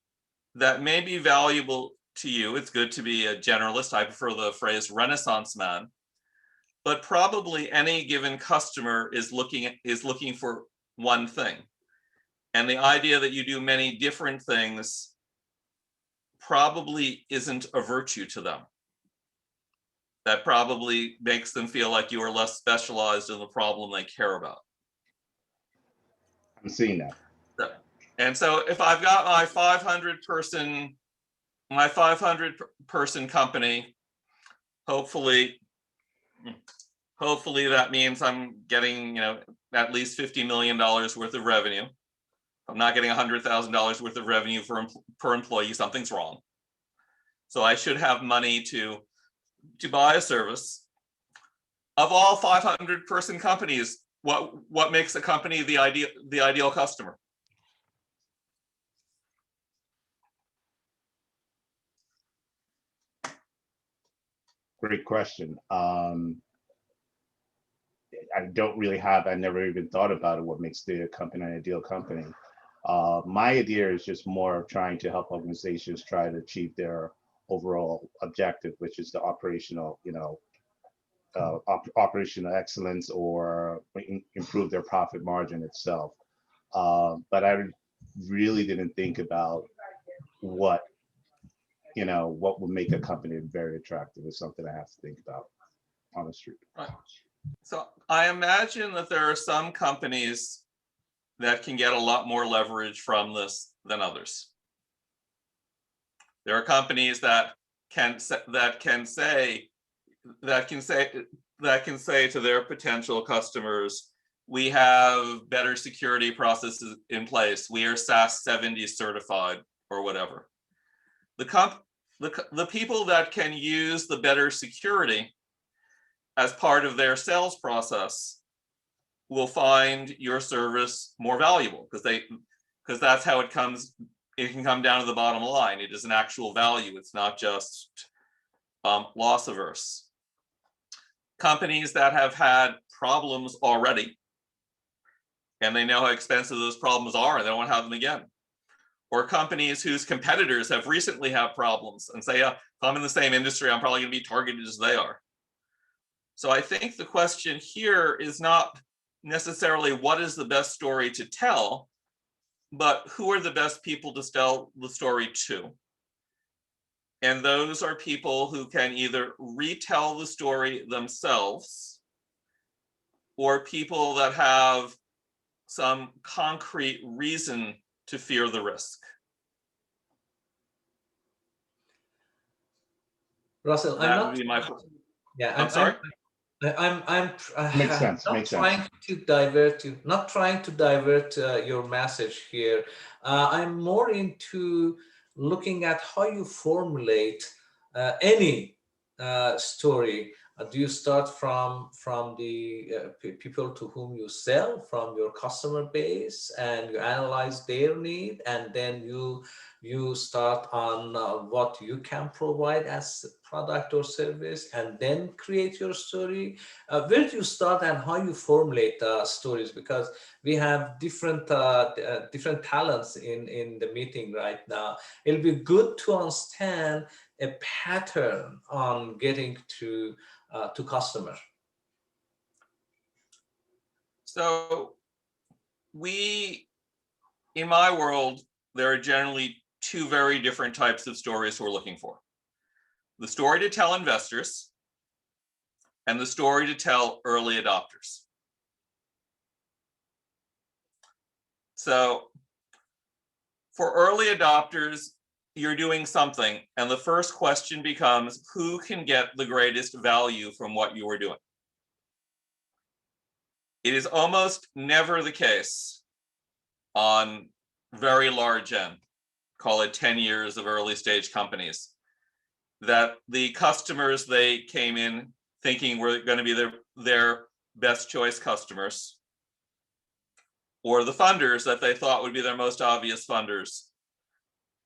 that may be valuable to you, it's good to be a generalist. I prefer the phrase Renaissance man, but probably any given customer is looking for one thing. And the idea that you do many different things probably isn't a virtue to them. That probably makes them feel like you are less specialized in the problem they care about. I'm seeing that. And so if I've got my 500 person company, hopefully that means I'm getting, at least $50 million worth of revenue. If I'm not getting $100,000 worth of revenue per employee, something's wrong. So I should have money to buy a service. Of all 500 person companies, what makes a company the ideal customer? Great question. I never even thought about it, what makes the company an ideal company. My idea is just more of trying to help organizations try to achieve their overall objective, which is the operational, operational excellence, or improve their profit margin itself. But I really didn't think about what would make a company very attractive. Is something I have to think about on the street. Right. So I imagine that there are some companies that can get a lot more leverage from this than others. There are companies that can say to their potential customers, we have better security processes in place. We are SAS 70 certified, or whatever. The people that can use the better security as part of their sales process will find your service more valuable, because that's how it can come down to the bottom line. It is an actual value. It's not just loss averse. Companies that have had problems already, and they know how expensive those problems are, and they don't want to have them again. Or companies whose competitors have recently had problems and say, if I'm in the same industry, I'm probably going to be targeted as they are. So I think the question here is not necessarily what is the best story to tell, but who are the best people to tell the story to? And those are people who can either retell the story themselves, or people that have some concrete reason to fear the risk. Russell, That would be my. yeah, I'm sorry? I'm Makes sense. not Makes sense. trying to divert you, not trying to divert your message here. I'm more into looking at how you formulate any story. Do you start from the people to whom you sell, from your customer base, and you analyze their need, and then you start on what you can provide as a product or service, and then create your story? Where do you start and how you formulate stories? Because we have different talents in the meeting right now. It'll be good to understand a pattern on getting to customer. So in my world, there are generally two very different types of stories we're looking for. The story to tell investors and the story to tell early adopters. So for early adopters, you're doing something, and the first question becomes, who can get the greatest value from what you are doing? It is almost never the case on very large end, call it 10 years of early stage companies, that the customers they came in thinking were going to be their best choice customers, or the funders that they thought would be their most obvious funders,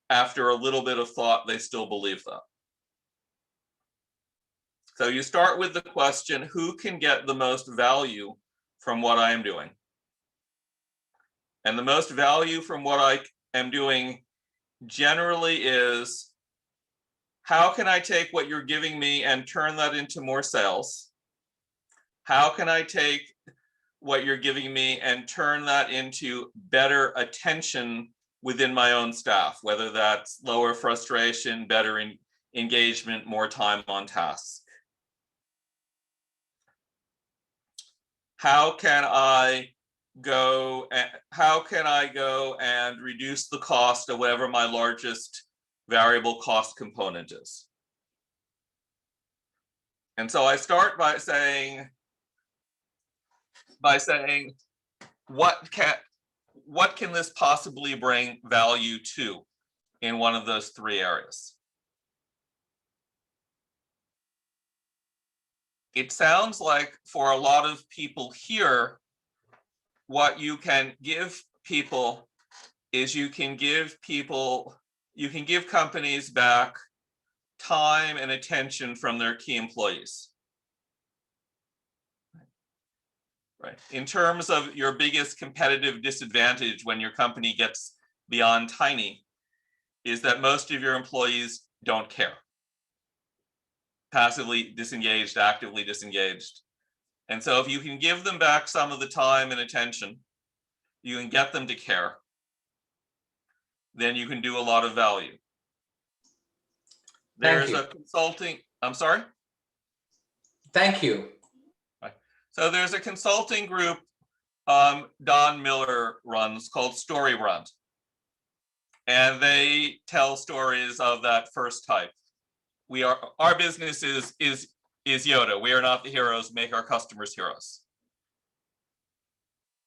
after a little bit of thought, they still believe that. So you start with the question, who can get the most value from what I am doing? And the most value from what I am doing generally is, how can I take what you're giving me and turn that into more sales? How can I take what you're giving me and turn that into better attention within my own staff, whether that's lower frustration, better engagement, more time on task? How can I go and reduce the cost of whatever my largest variable cost component is? And so I start by saying, what can this possibly bring value to in one of those three areas? It sounds like for a lot of people here, what you can give people is you can give companies back time and attention from their key employees. Right. In terms of your biggest competitive disadvantage when your company gets beyond tiny, is that most of your employees don't care. Passively disengaged, actively disengaged. And so if you can give them back some of the time and attention, you can get them to care, then you can do a lot of value. There's a consulting, I'm sorry? Thank you. So there's a consulting group Don Miller runs called StoryRun. And they tell stories of that first type. Our business is Yoda. We are not the heroes, make our customers heroes.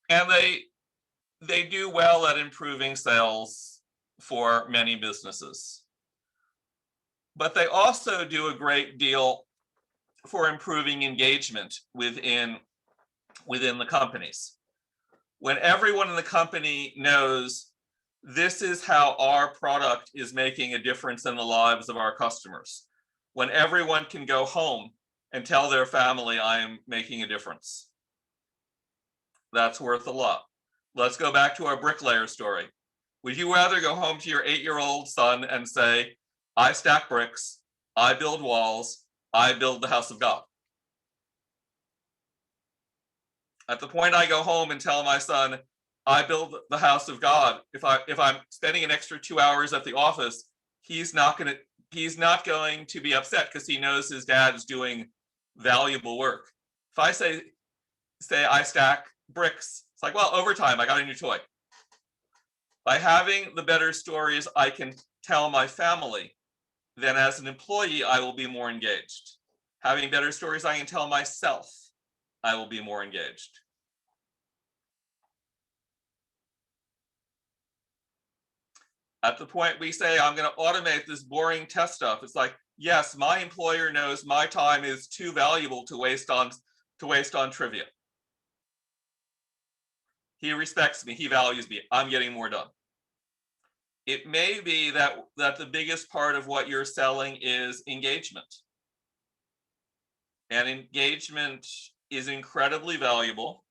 And they do well at improving sales for many businesses. But they also do a great deal for improving engagement within the companies. When everyone in the company knows this is how our product is making a difference in the lives of our customers, when everyone can go home and tell their family, I am making a difference, that's worth a lot. Let's go back to our bricklayer story. Would you rather go home to your 8-year-old son and say, I stack bricks, I build walls, I build the house of God? At the point I go home and tell my son, I build the house of God, if I'm spending an extra 2 hours at the office, he's not going to be upset because he knows his dad's doing valuable work. If I say I stack bricks, it's like, well, overtime, I got a new toy. By having the better stories I can tell my family, then as an employee, I will be more engaged. Having better stories I can tell myself, I will be more engaged. At the point we say, I'm going to automate this boring test stuff, it's like, yes, my employer knows my time is too valuable to waste on trivia. He respects me, he values me, I'm getting more done. It may be that the biggest part of what you're selling is engagement. And engagement is incredibly valuable.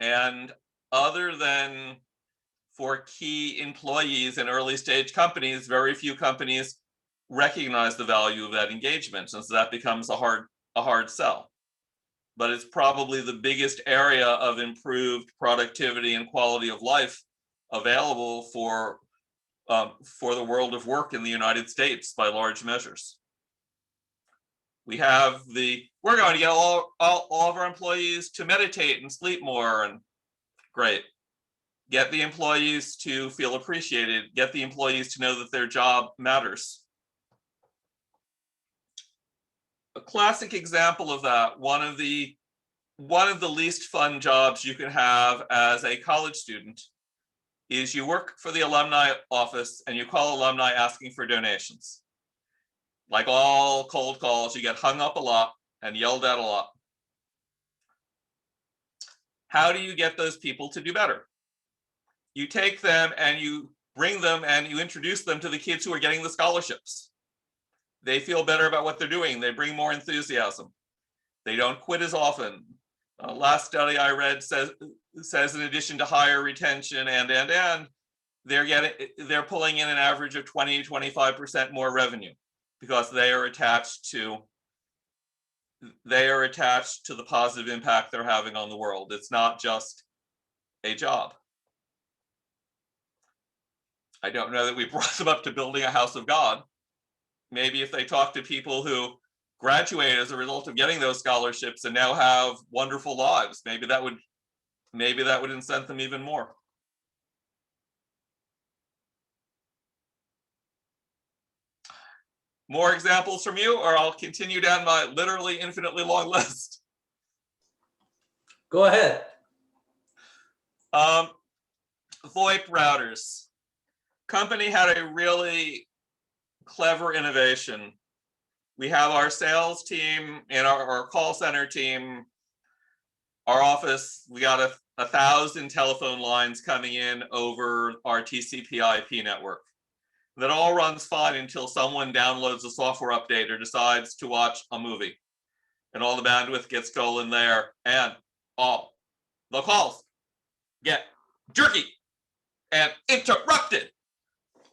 And other than for key employees in early stage companies, very few companies recognize the value of that engagement. And so that becomes a hard sell. But it's probably the biggest area of improved productivity and quality of life available for the world of work in the United States by large measures. We're going to get all of our employees to meditate and sleep more, and great. Get the employees to feel appreciated, get the employees to know that their job matters. A classic example of that, one of the least fun jobs you can have as a college student is you work for the alumni office and you call alumni asking for donations. Like all cold calls, you get hung up a lot and yelled at a lot. How do you get those people to do better? You take them and you bring them and you introduce them to the kids who are getting the scholarships. They feel better about what they're doing. They bring more enthusiasm. They don't quit as often. Last study I read says in addition to higher retention and they're pulling in an average of 20-25% more revenue because they are attached to the positive impact they're having on the world. It's not just a job. I don't know that we brought them up to building a house of God. Maybe if they talk to people who graduate as a result of getting those scholarships and now have wonderful lives, maybe that would incent them even more. More examples from you, or I'll continue down my literally infinitely long list. Go ahead. VoIP routers. Company had a really clever innovation. We have our sales team and our call center team, our office, we got 1,000 telephone lines coming in over our TCP/IP network. That all runs fine until someone downloads a software update or decides to watch a movie. And all the bandwidth gets stolen there, and all the calls get jerky and interrupted.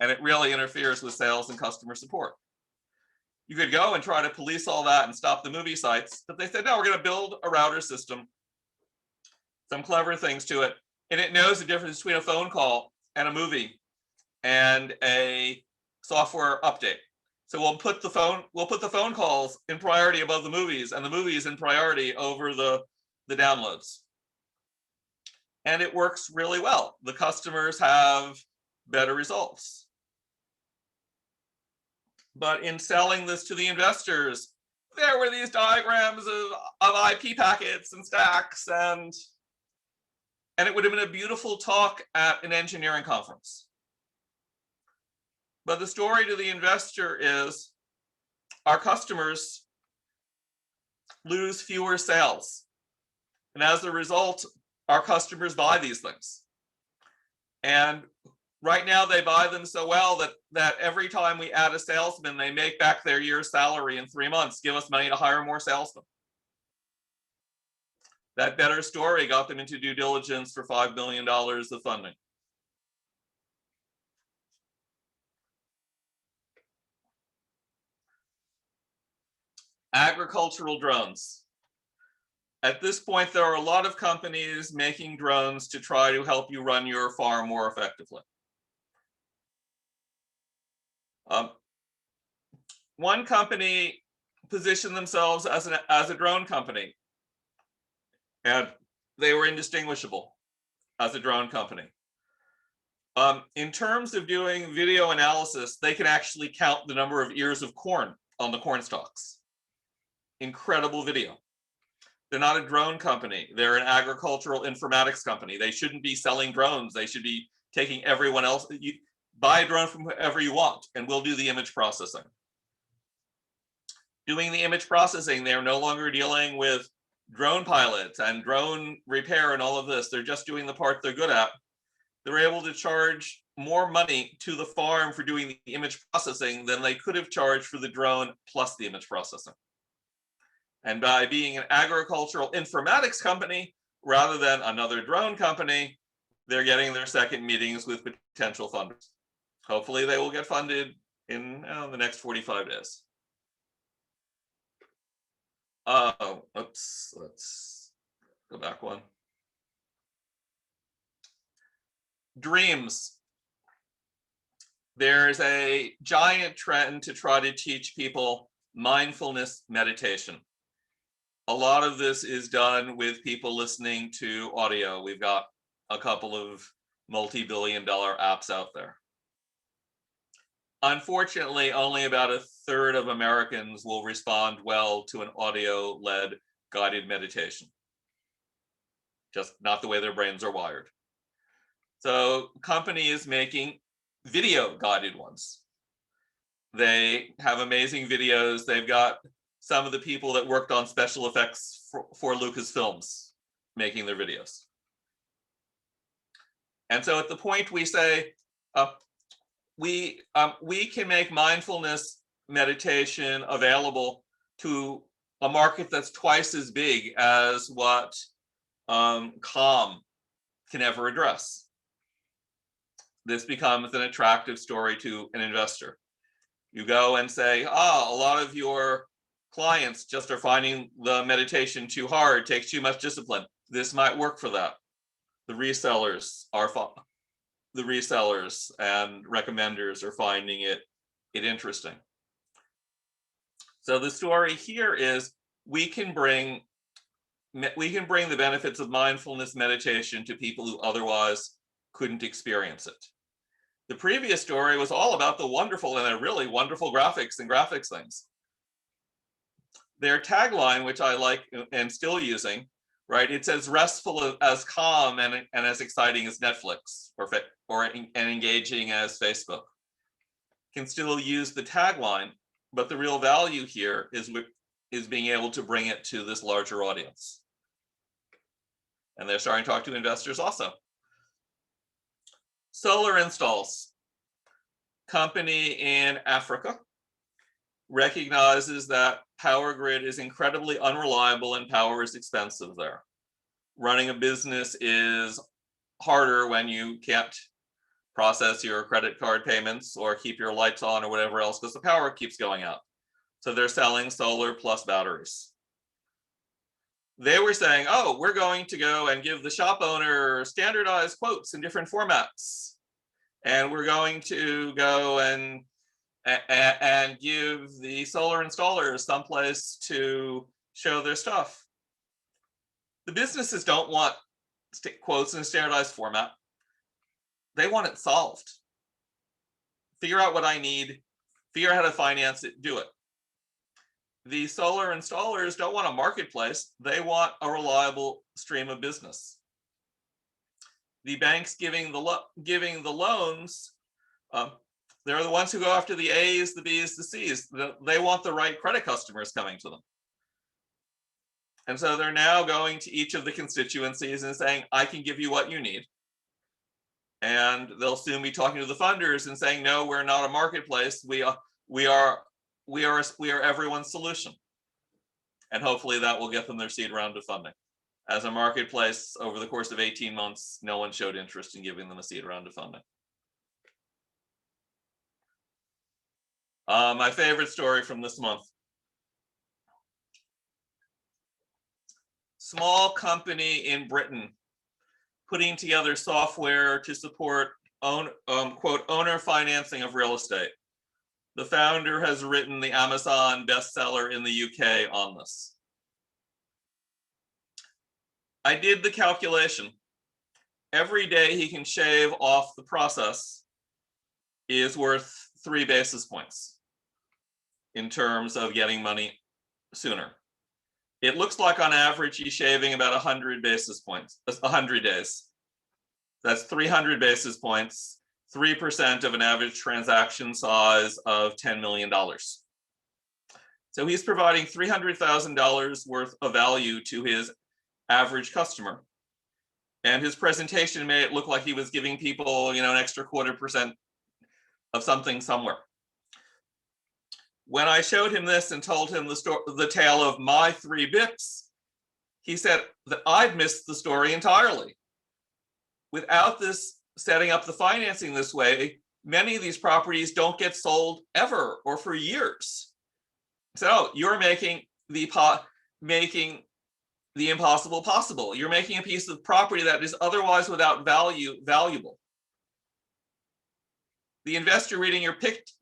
And it really interferes with sales and customer support. You could go and try to police all that and stop the movie sites, but they said, no, we're going to build a router system, some clever things to it, and it knows the difference between a phone call and a movie and a software update. So we'll put the phone calls in priority above the movies, and the movies in priority over the downloads. And it works really well. The customers have better results. But in selling this to the investors, there were these diagrams of IP packets and stacks, and it would have been a beautiful talk at an engineering conference. But the story to the investor is our customers lose fewer sales. And as a result, our customers buy these things. And right now they buy them so well that every time we add a salesman, they make back their year's salary in 3 months, give us money to hire more salesmen. That better story got them into due diligence for $5 million of funding. Agricultural drones. At this point, there are a lot of companies making drones to try to help you run your farm more effectively. One company positioned themselves as a drone company, and they were indistinguishable as a drone company. In terms of doing video analysis, they can actually count the number of ears of corn on the corn stalks. incredible video. They're not a drone company. They're an agricultural informatics company. They shouldn't be selling drones. They should be taking everyone else. You buy a drone from whoever you want, and we'll do the image processing. Doing the image processing, they're no longer dealing with drone pilots and drone repair and all of this. They're just doing the part they're good at. They're able to charge more money to the farm for doing the image processing than they could have charged for the drone plus the image processing. And by being an agricultural informatics company, rather than another drone company, they're getting their second meetings with potential funders. Hopefully they will get funded in the next 45 days. Oops, let's go back one. Dreams. There's a giant trend to try to teach people mindfulness meditation. A lot of this is done with people listening to audio. We've got a couple of multi-billion-dollar apps out there. Unfortunately, only about a third of Americans will respond well to an audio-led guided meditation. Just not the way their brains are wired. So companies making video guided ones. They have amazing videos. They've got some of the people that worked on special effects for Lucasfilms making their videos. And so at the point we say, we can make mindfulness meditation available to a market that's twice as big as what Calm can ever address. This becomes an attractive story to an investor. You go and say, a lot of your clients just are finding the meditation too hard, takes too much discipline. This might work for that. The resellers and recommenders are finding it interesting. So the story here is we can bring the benefits of mindfulness meditation to people who otherwise couldn't experience it. The previous story was all about the wonderful and really wonderful graphics and graphics things. Their tagline, which I like and still using, right? It's as restful as calm and as exciting as Netflix and engaging as Facebook. Can still use the tagline, but the real value here is being able to bring it to this larger audience. And they're starting to talk to investors also. Solar installs. Company in Africa recognizes that power grid is incredibly unreliable and power is expensive there. Running a business is harder when you can't process your credit card payments or keep your lights on or whatever else because the power keeps going out. So they're selling solar plus batteries. They were saying, we're going to go and give the shop owner standardized quotes in different formats. And we're going to go and give the solar installers someplace to show their stuff. The businesses don't want quotes in a standardized format. They want it solved. Figure out what I need, figure out how to finance it, do it. The solar installers don't want a marketplace. They want a reliable stream of business. The banks giving the loans, they're the ones who go after the A's, the B's, the C's. They want the right credit customers coming to them. And so they're now going to each of the constituencies and saying, I can give you what you need. And they'll soon be talking to the funders and saying, no, we're not a marketplace. We are everyone's solution. And hopefully that will get them their seed round of funding. As a marketplace, over the course of 18 months, no one showed interest in giving them a seed round of funding. My favorite story from this month. Small company in Britain putting together software to support quote, owner financing of real estate. The founder has written the Amazon bestseller in the UK on this. I did the calculation. Every day he can shave off the process is worth 3 basis points in terms of getting money sooner. It looks like on average he's shaving about 100 basis points, 100 days. That's 300 basis points, 3% of an average transaction size of $10 million. So he's providing $300,000 worth of value to his average customer. And his presentation made it look like he was giving people, an extra 0.25% of something somewhere. When I showed him this and told him the tale of my 3 bips, he said that I'd missed the story entirely. Without this setting up the financing this way, many of these properties don't get sold ever or for years. So you're making the impossible possible. You're making a piece of property that is otherwise without value valuable. The investor reading your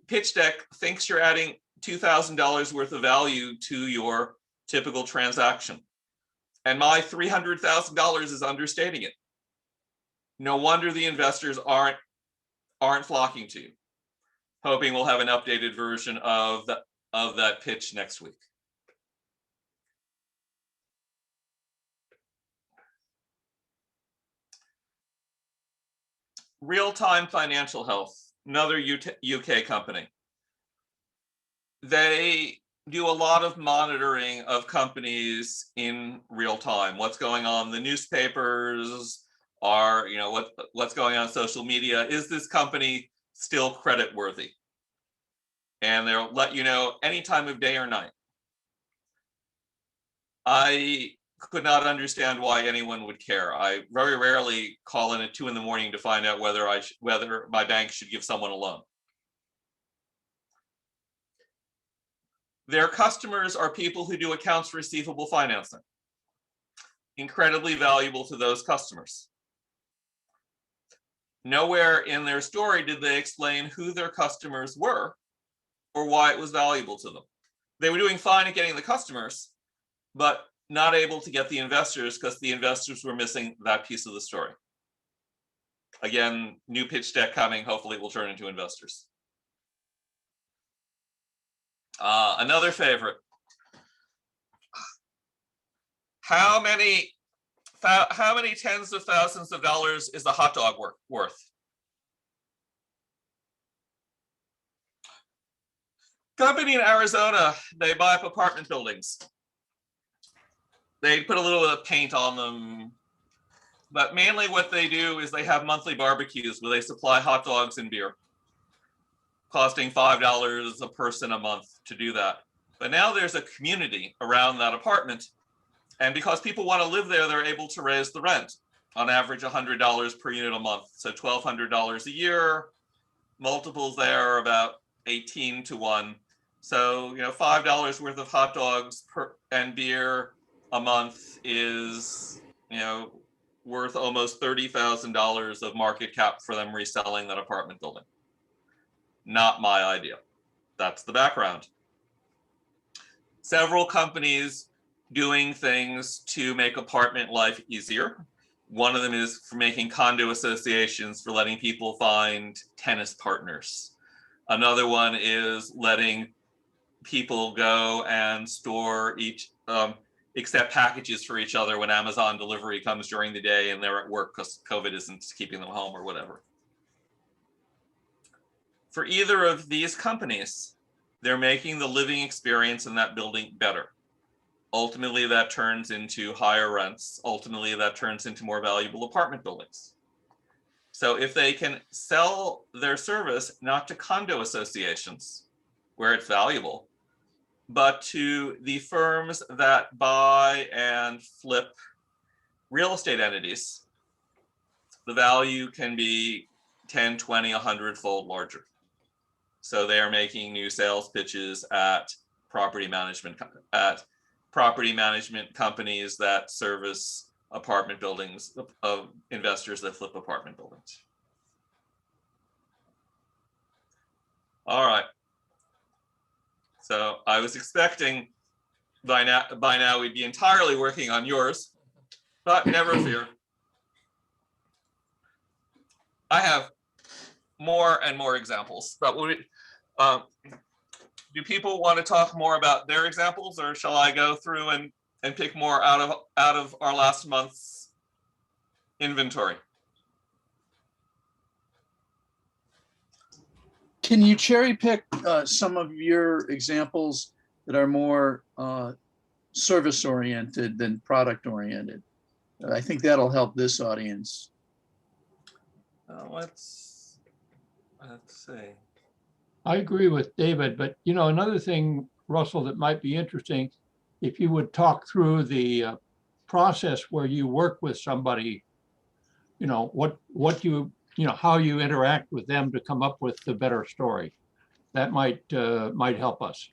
pitch deck thinks you're adding $2,000 worth of value to your typical transaction. And my $300,000 is understating it. No wonder the investors aren't flocking to you. Hoping we'll have an updated version of that pitch next week. Real-time Financial Health, another UK company. They do a lot of monitoring of companies in real time. What's going on in the newspapers, what's going on social media. Is this company still credit worthy? And they'll let you know any time of day or night. I could not understand why anyone would care. I very rarely call in at 2 a.m. to find out whether my bank should give someone a loan. Their customers are people who do accounts receivable financing. Incredibly valuable to those customers. Nowhere in their story did they explain who their customers were or why it was valuable to them. They were doing fine at getting the customers, but not able to get the investors because the investors were missing that piece of the story. Again, new pitch deck coming. Hopefully it will turn into investors. Another favorite. How many tens of thousands of dollars is a hot dog worth? Company in Arizona, they buy up apartment buildings. They put a little bit of paint on them, but mainly what they do is they have monthly barbecues where they supply hot dogs and beer, costing $5 a person a month to do that. But now there's a community around that apartment, and because people want to live there, they're able to raise the rent, on average $100 per unit a month, so $1,200 a year. Multiples there are about 18 to 1. So, $5 worth of hot dogs and beer a month is, worth almost $30,000 of market cap for them reselling that apartment building. Not my idea. That's the background. Several companies doing things to make apartment life easier. One of them is for making condo associations for letting people find tennis partners. Another one is letting people go and store accept packages for each other when Amazon delivery comes during the day and they're at work because COVID isn't keeping them home or whatever. For either of these companies, they're making the living experience in that building better. Ultimately, that turns into higher rents. Ultimately, that turns into more valuable apartment buildings. So if they can sell their service not to condo associations where it's valuable, but to the firms that buy and flip real estate entities, the value can be 10, 20, 100-fold larger. So they are making new sales pitches at property management companies that service apartment buildings, of investors that flip apartment buildings. All right. So I was expecting by now we'd be entirely working on yours, but never fear. I have more and more examples, but do people want to talk more about their examples, or shall I go through and and pick more out of our last month's inventory. Can you cherry pick some of your examples that are more service oriented than product oriented? I think that'll help this audience. Let's see. I agree with David, but another thing, Russell, that might be interesting, if you would talk through the process where you work with somebody, how you interact with them to come up with the better story. That might help us.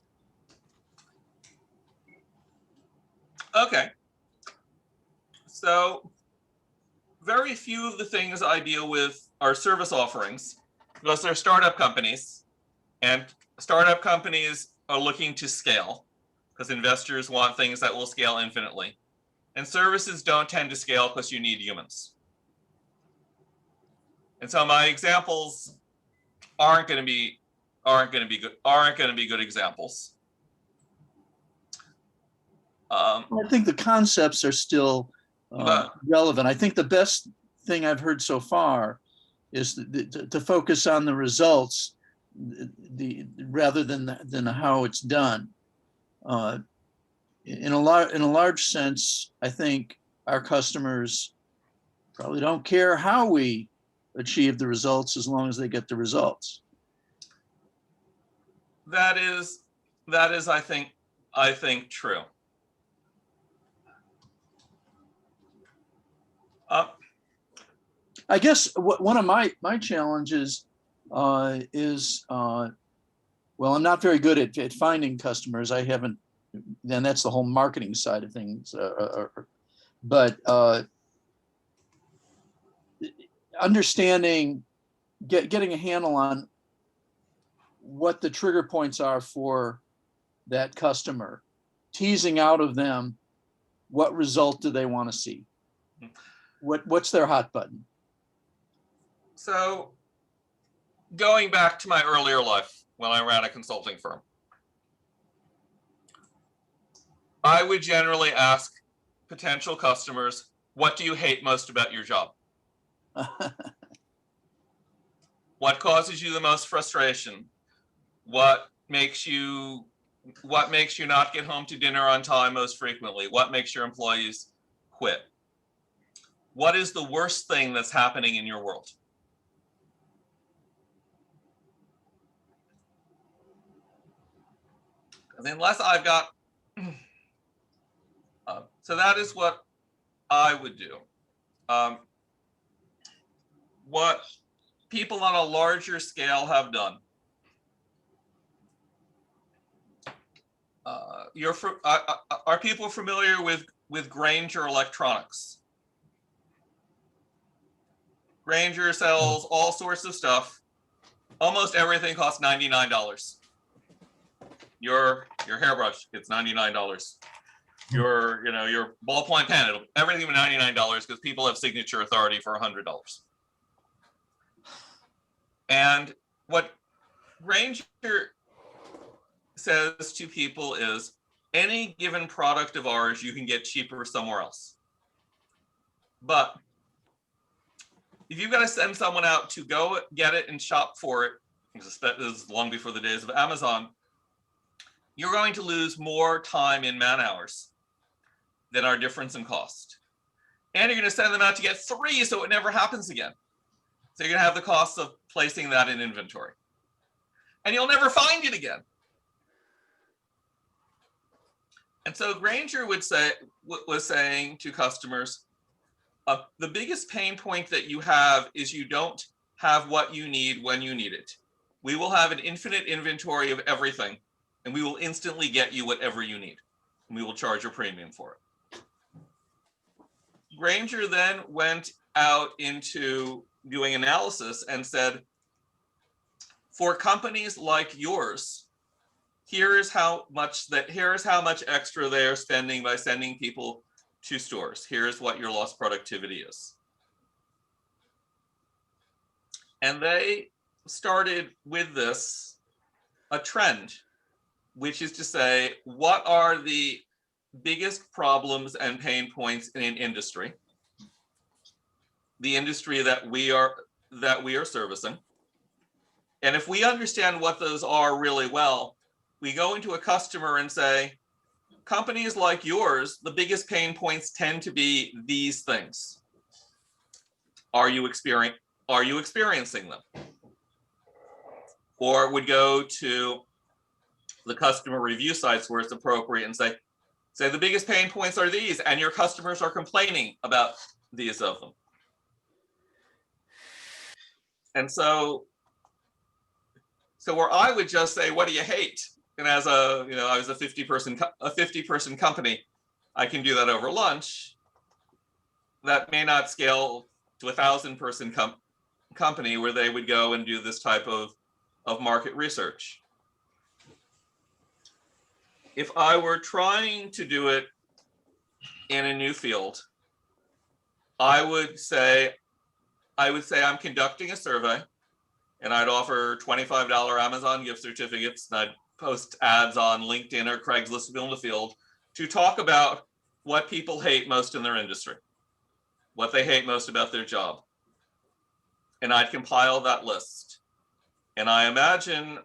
Okay. So very few of the things I deal with are service offerings because they're startup companies, and startup companies are looking to scale because investors want things that will scale infinitely. And services don't tend to scale because you need humans. And so my examples aren't going to be good examples. I think the concepts are still relevant. I think the best thing I've heard so far is to focus on the results, rather than how it's done. In a large sense, I think our customers probably don't care how we achieve the results as long as they get the results. That is, I think true. I guess one of my challenges is, well, I'm not very good at finding customers. I haven't, then that's the whole marketing side of things. But understanding, getting a handle on what the trigger points are for that customer, teasing out of them what result do they want to see, what's their hot button. So going back to my earlier life when I ran a consulting firm, I would generally ask potential customers, what do you hate most about your job? What causes you the most frustration? What makes you not get home to dinner on time most frequently? What makes your employees quit? What is the worst thing that's happening in your world? Unless I've got, so that is what I would do. What people on a larger scale have done. Are people familiar with Grainger Electronics? Grainger sells all sorts of stuff. Almost everything costs $99. Your hairbrush, it's $99. Your ballpoint pen, everything $99 because people have signature authority for $100. And what Grainger says to people is, any given product of ours you can get cheaper somewhere else. But if you've got to send someone out to go get it and shop for it, this is long before the days of Amazon, you're going to lose more time in man hours than our difference in cost. And you're going to send them out to get 3 so it never happens again. So you're going to have the cost of placing that in inventory. And you'll never find it again. And so Grainger was saying to customers, the biggest pain point that you have is you don't have what you need when you need it. We will have an infinite inventory of everything, and we will instantly get you whatever you need. And we will charge a premium for it. Grainger then went out into doing analysis and said, for companies like yours, here is how much extra they are spending by sending people to stores. Here's what your lost productivity is. And they started with this a trend, which is to say, what are the biggest problems and pain points in an industry, the industry that we are servicing. And if we understand what those are really well, we go into a customer and say, companies like yours, the biggest pain points tend to be these things. Are you experiencing them? Or would go to the customer review sites where it's appropriate and say the biggest pain points are these, and your customers are complaining about these of them. And so where I would just say, what do you hate? And as I was a 50-person company, I can do that over lunch. That may not scale to a 1,000-person company where they would go and do this type of market research. If I were trying to do it in a new field, I would say I'm conducting a survey, and I'd offer $25 Amazon gift certificates, and I'd post ads on LinkedIn or Craigslist in the field to talk about what people hate most in their industry, what they hate most about their job. And I'd compile that list. And I imagine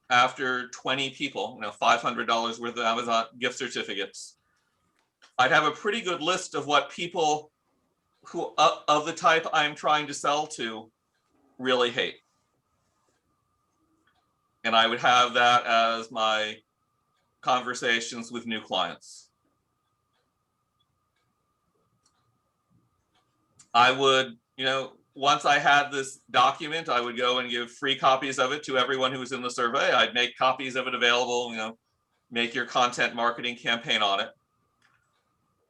after 20 people, $500 worth of Amazon gift certificates, I'd have a pretty good list of what people who of the type I'm trying to sell to really hate. And I would have that as my conversations with new clients. I would, once I had this document, I would go and give free copies of it to everyone who was in the survey. I'd make copies of it available, make your content marketing campaign on it.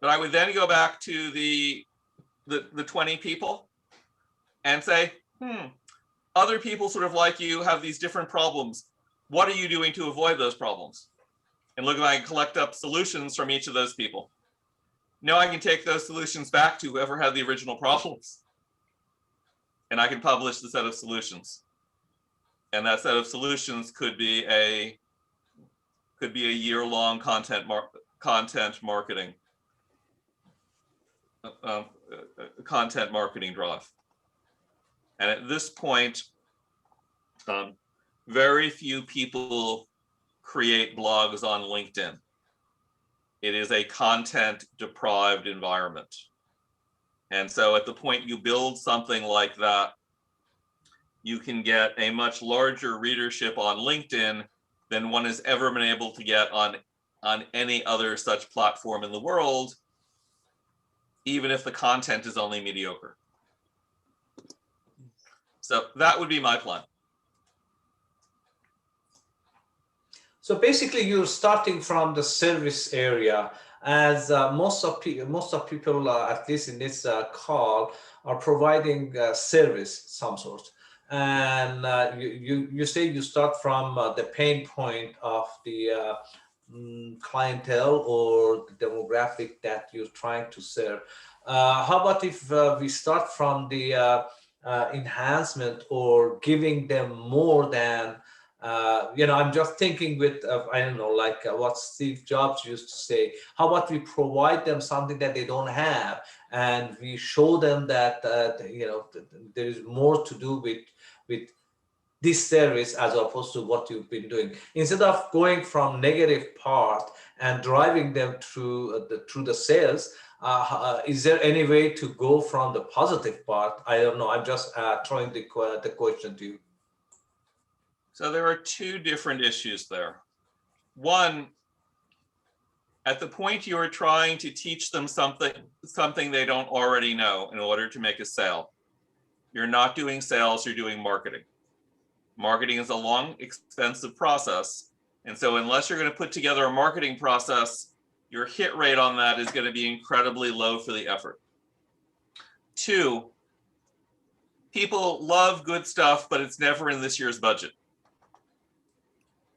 But I would then go back to the 20 people and say, other people sort of like you have these different problems. What are you doing to avoid those problems? And look if I can collect up solutions from each of those people. Now I can take those solutions back to whoever had the original problems. And I can publish the set of solutions. And that set of solutions could be a year-long content marketing drive. And at this point, very few people create blogs on LinkedIn. It is a content-deprived environment. And so at the point you build something like that, you can get a much larger readership on LinkedIn than one has ever been able to get on any other such platform in the world, even if the content is only mediocre. So that would be my plan. So basically, you're starting from the service area, as most of people, at least in this call, are providing service some sort. And you say you start from the pain point of the clientele or the demographic that you're trying to serve. How about if we start from the enhancement or giving them more than, I'm just thinking with, what Steve Jobs used to say, how about we provide them something that they don't have, and we show them that, there is more to do with this service as opposed to what you've been doing. Instead of going from negative part and driving them through the sales, is there any way to go from the positive part? I don't know. I'm just throwing the question to you. So there are two different issues there. One, at the point you are trying to teach them something they don't already know in order to make a sale, you're not doing sales, you're doing marketing. Marketing is a long, expensive process. And so unless you're going to put together a marketing process, your hit rate on that is going to be incredibly low for the effort. Two, people love good stuff, but it's never in this year's budget.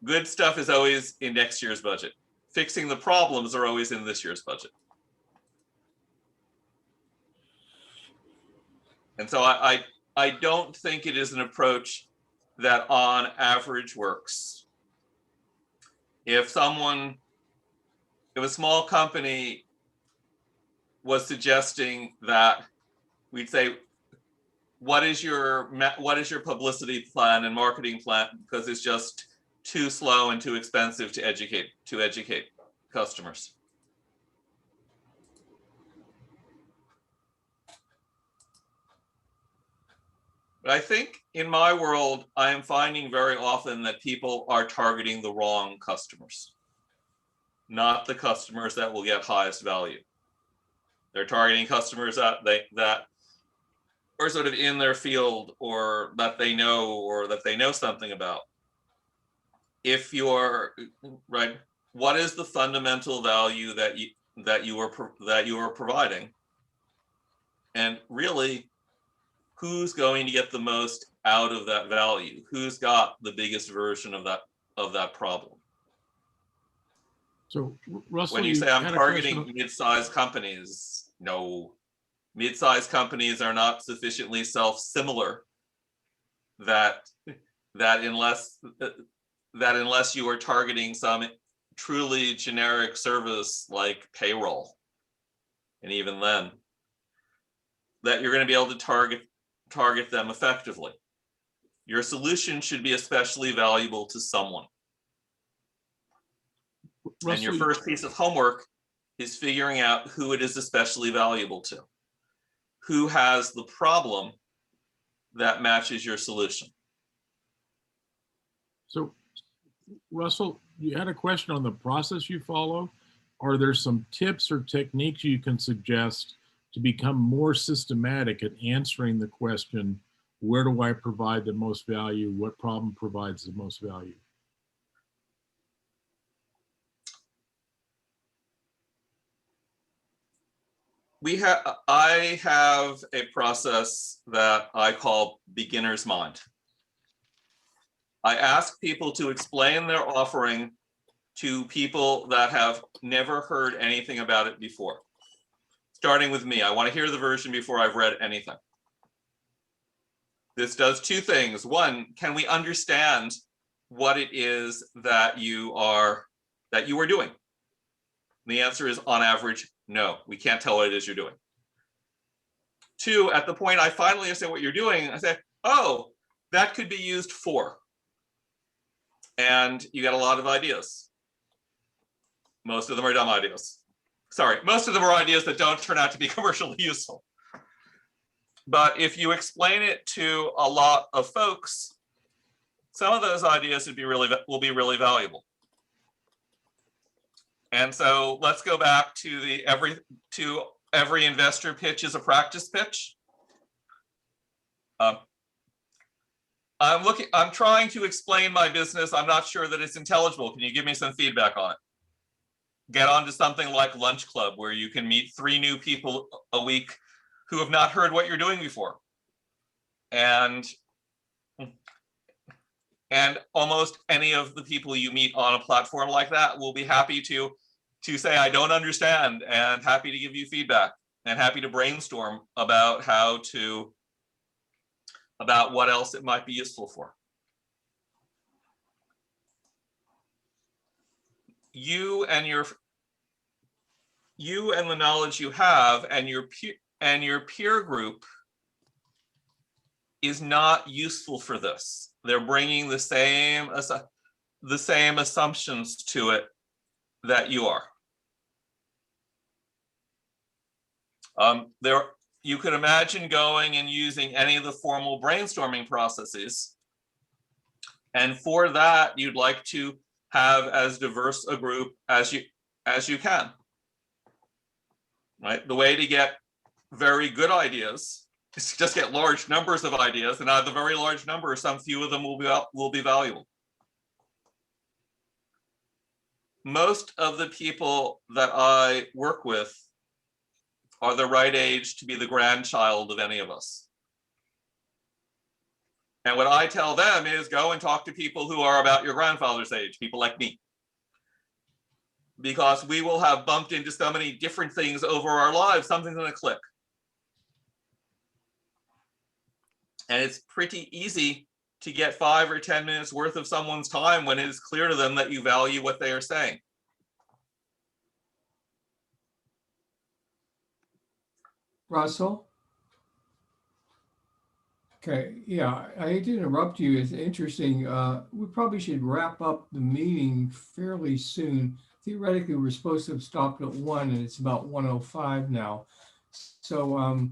Good stuff is always in next year's budget. Fixing the problems are always in this year's budget. And so I don't think it is an approach that on average works. If someone if a small company was suggesting that, we'd say, what is your publicity plan and marketing plan? Because it's just too slow and too expensive to educate customers. But I think in my world, I am finding very often that people are targeting the wrong customers, not the customers that will get highest value. They're targeting customers that are sort of in their field, or that they know something about. If you're right, what is the fundamental value that you are providing, and really, who's going to get the most out of that value? Who's got the biggest version of that problem? So Russell, When you say I'm targeting mid-sized companies, no, mid-sized companies are not sufficiently self-similar that unless you are targeting some truly generic service like payroll, and even then, that you're going to be able to target them effectively. Your solution should be especially valuable to someone. Russell, and your first piece of homework is figuring out who it is especially valuable to. Who has the problem that matches your solution? So, Russell, you had a question on the process you follow. Are there some tips or techniques you can suggest to become more systematic at answering the question, where do I provide the most value? What problem provides the most value? I have a process that I call beginner's mind. I ask people to explain their offering to people that have never heard anything about it before. Starting with me, I want to hear the version before I've read anything. This does two things. One, can we understand what it is that you are doing? The answer is, on average, no. We can't tell what it is you're doing. Two, at the point I finally understand what you're doing, I say, oh, that could be used for. And you get a lot of ideas. Most of them are dumb ideas. Sorry, most of them are ideas that don't turn out to be commercially useful. But if you explain it to a lot of folks, some of those ideas will be really valuable. And so let's go back to every investor pitch is a practice pitch. I'm trying to explain my business. I'm not sure that it's intelligible. Can you give me some feedback on it? Get on to something like Lunch Club, where you can meet 3 new people a week who have not heard what you're doing before. And almost any of the people you meet on a platform like that will be happy to say, I don't understand, and happy to give you feedback, and happy to brainstorm about about what else it might be useful for. You and the knowledge you have and your peer group is not useful for this. They're bringing the same assumptions to it that you are. You could imagine going and using any of the formal brainstorming processes. And for that, you'd like to have as diverse a group as you can. Right? The way to get very good ideas is to just get large numbers of ideas, and out of the very large number, some few of them will be valuable. Most of the people that I work with are the right age to be the grandchild of any of us. And what I tell them is, go and talk to people who are about your grandfather's age, people like me. Because we will have bumped into so many different things over our lives, something's gonna click. And it's pretty easy to get 5 or 10 minutes worth of someone's time when it is clear to them that you value what they are saying. Russell? Okay, yeah, I hate to interrupt you. It's interesting. We probably should wrap up the meeting fairly soon. Theoretically, we're supposed to have stopped at 1 and it's about 1:05 now. So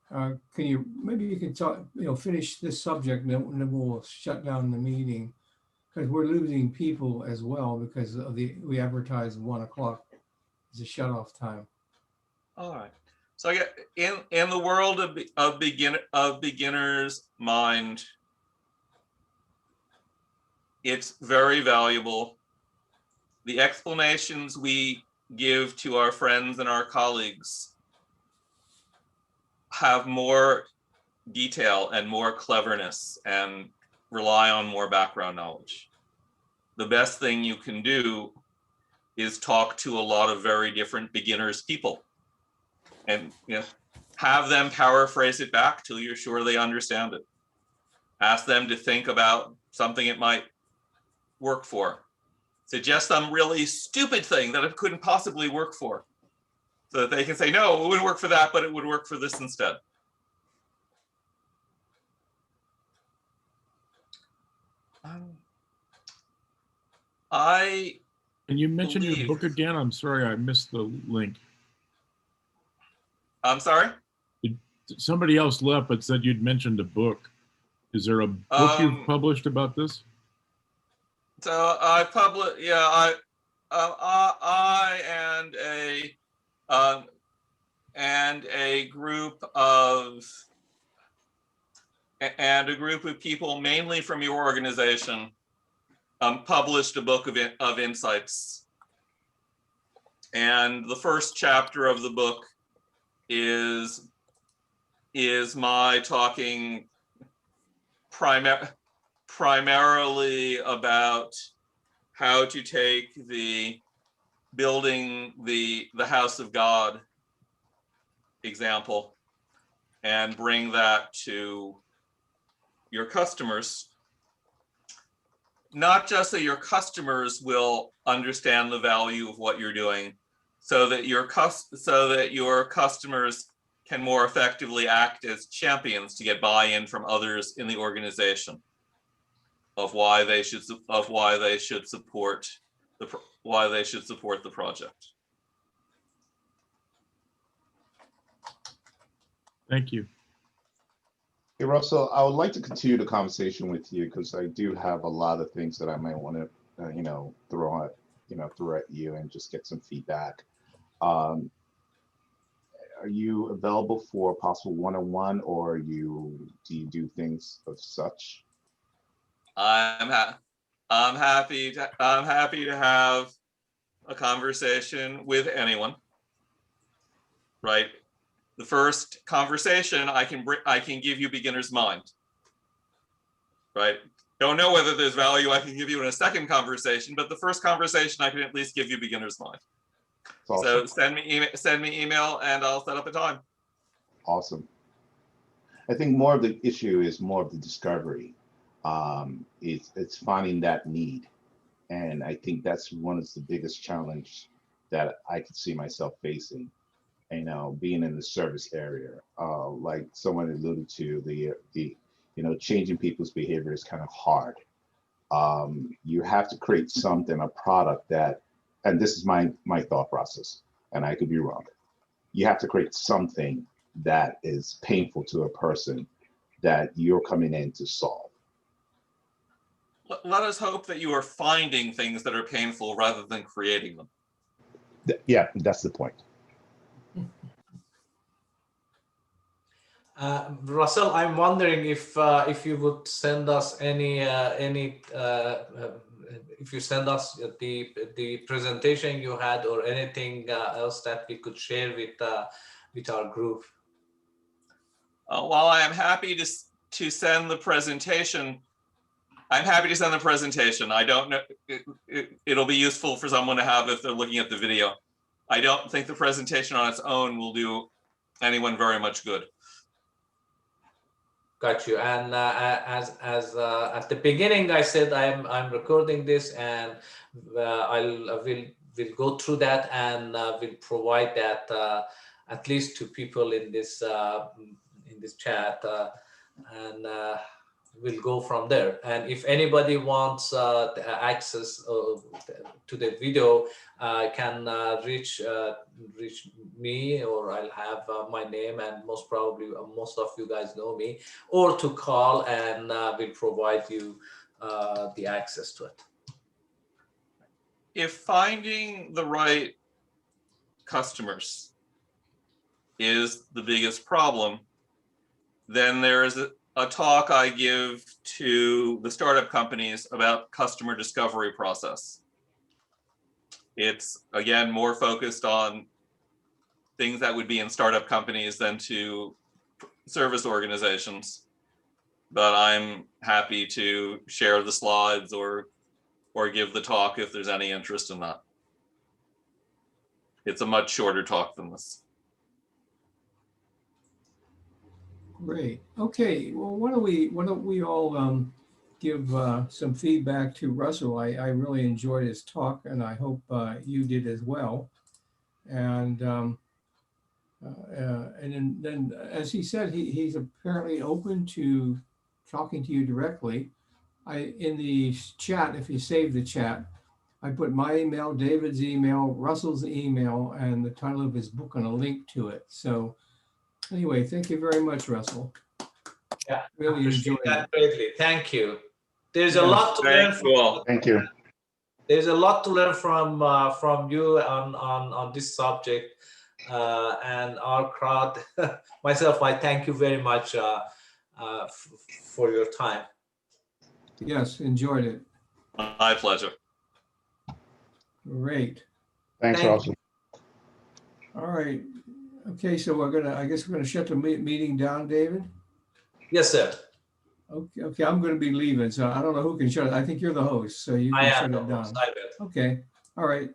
can you, maybe you can talk, finish this subject and then we'll shut down the meeting because we're losing people as well because of we advertised 1 o'clock as a shut off time. All right. So in the world of beginner's mind, it's very valuable. The explanations we give to our friends and our colleagues have more detail and more cleverness and rely on more background knowledge. The best thing you can do is talk to a lot of very different beginners people and have them paraphrase it back till you're sure they understand it. Ask them to think about something it might work for. Suggest some really stupid thing that it couldn't possibly work for, so that they can say, no, it wouldn't work for that, but it would work for this instead. Can you mention your believe- book again? I'm sorry, I missed the link. I'm sorry? Somebody else left but said you'd mentioned a book. Is there a book you've published about this? So I published, I and a group of people, mainly from your organization, published a book of insights. And the first chapter of the book is my talking primarily about how to take building the house of God example and bring that to your customers, not just so your customers will understand the value of what you're doing, so that your customers can more effectively act as champions to get buy-in from others in the organization of why they should support the project. Thank you. Hey, Russell, I would like to continue the conversation with you because I do have a lot of things that I might want to, throw at you and just get some feedback. Are you available for a possible one-on-one, or do you do things of such? I'm happy to have a conversation with anyone. Right. The first conversation I can give you beginner's mind. Right. Don't know whether there's value I can give you in a second conversation, but the first conversation I can at least give you beginner's mind. Awesome. So send me email and I'll set up a time. Awesome. I think more of the issue is more of the discovery. It's finding that need, and I think that's one of the biggest challenge that I could see myself facing. Being in the service area, like someone alluded to, the changing people's behavior is kind of hard. You have to create something, a product that, and this is my thought process, and I could be wrong. You have to create something that is painful to a person that you're coming in to solve. Let us hope that you are finding things that are painful rather than creating them. Yeah, that's the point. Russell, I'm wondering if you would send us if you send us the presentation you had or anything else that we could share with our group. While I am happy to send the presentation, I don't know, it'll be useful for someone to have if they're looking at the video. I don't think the presentation on its own will do anyone very much good. Got you. And as at the beginning, I said I'm recording this, and we'll go through that, and we'll provide that at least 2 people in this chat, and we'll go from there. And if anybody wants access to the video, can reach me, or I'll have my name, and most probably most of you guys know me, or to call, and we'll provide you the access to it. If finding the right customers is the biggest problem, then there is a talk I give to the startup companies about customer discovery process. It's, again, more focused on things that would be in startup companies than to service organizations. But I'm happy to share the slides or give the talk if there's any interest in that. It's a much shorter talk than this. Great. Okay. Well, why don't we all give some feedback to Russell? I really enjoyed his talk, and I hope you did as well. And then, as he said, he's apparently open to talking to you directly. In the chat, if you save the chat, I put my email, David's email, Russell's email, and the title of his book and a link to it. So anyway, thank you very much, Russell. Yeah, Really enjoyed that it. greatly. Thank you. There's a Yes. lot to learn Thank you all. Thank you. There's a lot to learn from you on this subject, and our crowd. Myself, I thank you very much for your time. Yes, enjoyed it. My pleasure. Great. Thanks, Thank Russell. All right. Okay, so I guess we're gonna shut the meeting down, David? Yes, sir. Okay, I'm gonna be leaving, so I don't know who can shut it. I think you're the host, so you I can am shut the it host. down. I will. Okay, all right.